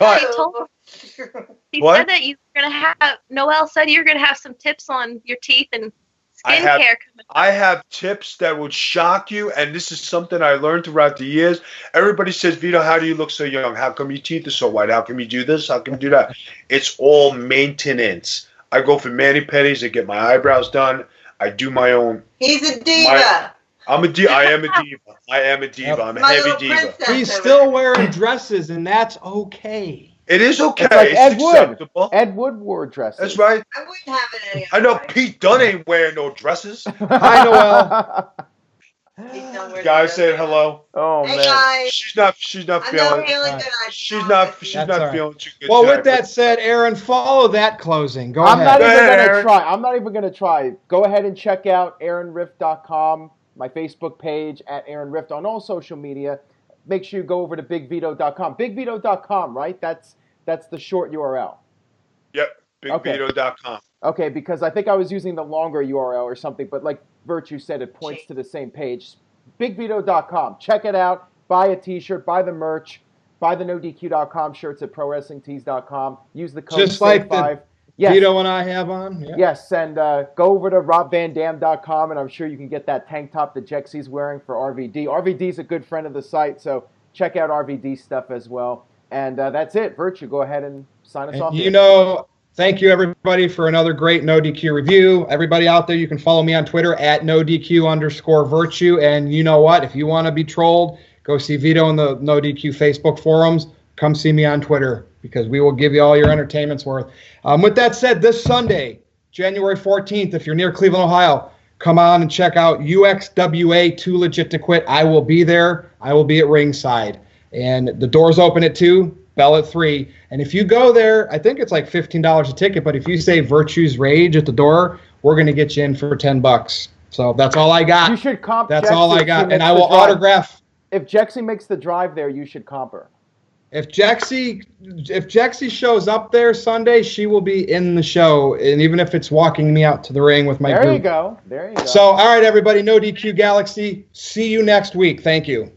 Speaker 3: said that you're gonna have. Noel said you're gonna have some tips on your teeth and skincare.
Speaker 4: I have tips that would shock you, and this is something I learned throughout the years. Everybody says, "Vito, how do you look so young? How come your teeth are so white? How come you do this? How come you do that?" It's all maintenance. I go for mani-pedis. I get my eyebrows done. I do my own.
Speaker 5: He's a diva.
Speaker 4: I am a diva. I am a diva. I'm a heavy diva.
Speaker 1: He's still wearing dresses, and that's okay.
Speaker 4: It is okay.
Speaker 2: It's like Ed Wood.
Speaker 4: Acceptable.
Speaker 2: Ed Wood wore dresses.
Speaker 4: That's right.
Speaker 5: I wouldn't have it any
Speaker 4: I know Pete Dunne ain't wearing no dresses.
Speaker 1: Hi, Noel.
Speaker 4: Guys saying hello.
Speaker 2: Oh
Speaker 5: hey
Speaker 2: man.
Speaker 5: Guys.
Speaker 4: She's not feeling
Speaker 5: good.
Speaker 4: She's not feeling too good.
Speaker 1: Well, with that said, Aaron, follow that closing. Go
Speaker 2: I'm
Speaker 1: ahead.
Speaker 2: I'm not even gonna try. Go ahead and check out AaronRift.com, my Facebook page at Aaron Rift on all social media. Make sure you go over to BigVito.com. BigVito.com, right? That's the short URL.
Speaker 4: Yep, BigVito.com.
Speaker 2: Okay, because I think I was using the longer URL or something, but like Virtue said, it points to the same page. BigVito.com. Check it out. Buy a T-shirt. Buy the merch. Buy the NoDQ.com shirts at ProWrestlingTees.com. Use the code
Speaker 1: Just like
Speaker 2: SAVE5.
Speaker 1: Vito and I have on. Yeah.
Speaker 2: Yes, and go over to RobVanDam.com, and I'm sure you can get that tank top that Jexy's wearing for RVD. RVD's a good friend of the site, so check out RVD stuff as well. And that's it. Virtue, go ahead and sign us off.
Speaker 1: Thank you, everybody, for another great NoDQ review. Everybody out there, you can follow me on Twitter at NoDQ_Virtue. And you know what? If you want to be trolled, go see Vito in the NoDQ Facebook forums. Come see me on Twitter because we will give you all your entertainment's worth. With that said, this Sunday, January 14th, if you're near Cleveland, Ohio, come on and check out UXWA Too Legit to Quit. I will be there. I will be at ringside. And the doors open at 2. Bell at 3. And if you go there, I think it's like $15 a ticket, but if you say Virtue's Rage at the door, we're going to get you in for $10. So that's all I got.
Speaker 2: You should comp.
Speaker 1: That's all I got. And I will autograph.
Speaker 2: If Jexy makes the drive there, you should comp her.
Speaker 1: If Jexy shows up there Sunday, she will be in the show. And even if it's walking me out to the ring with my group.
Speaker 2: There you go.
Speaker 1: So, all right, everybody, NoDQ Galaxy. See you next week. Thank you.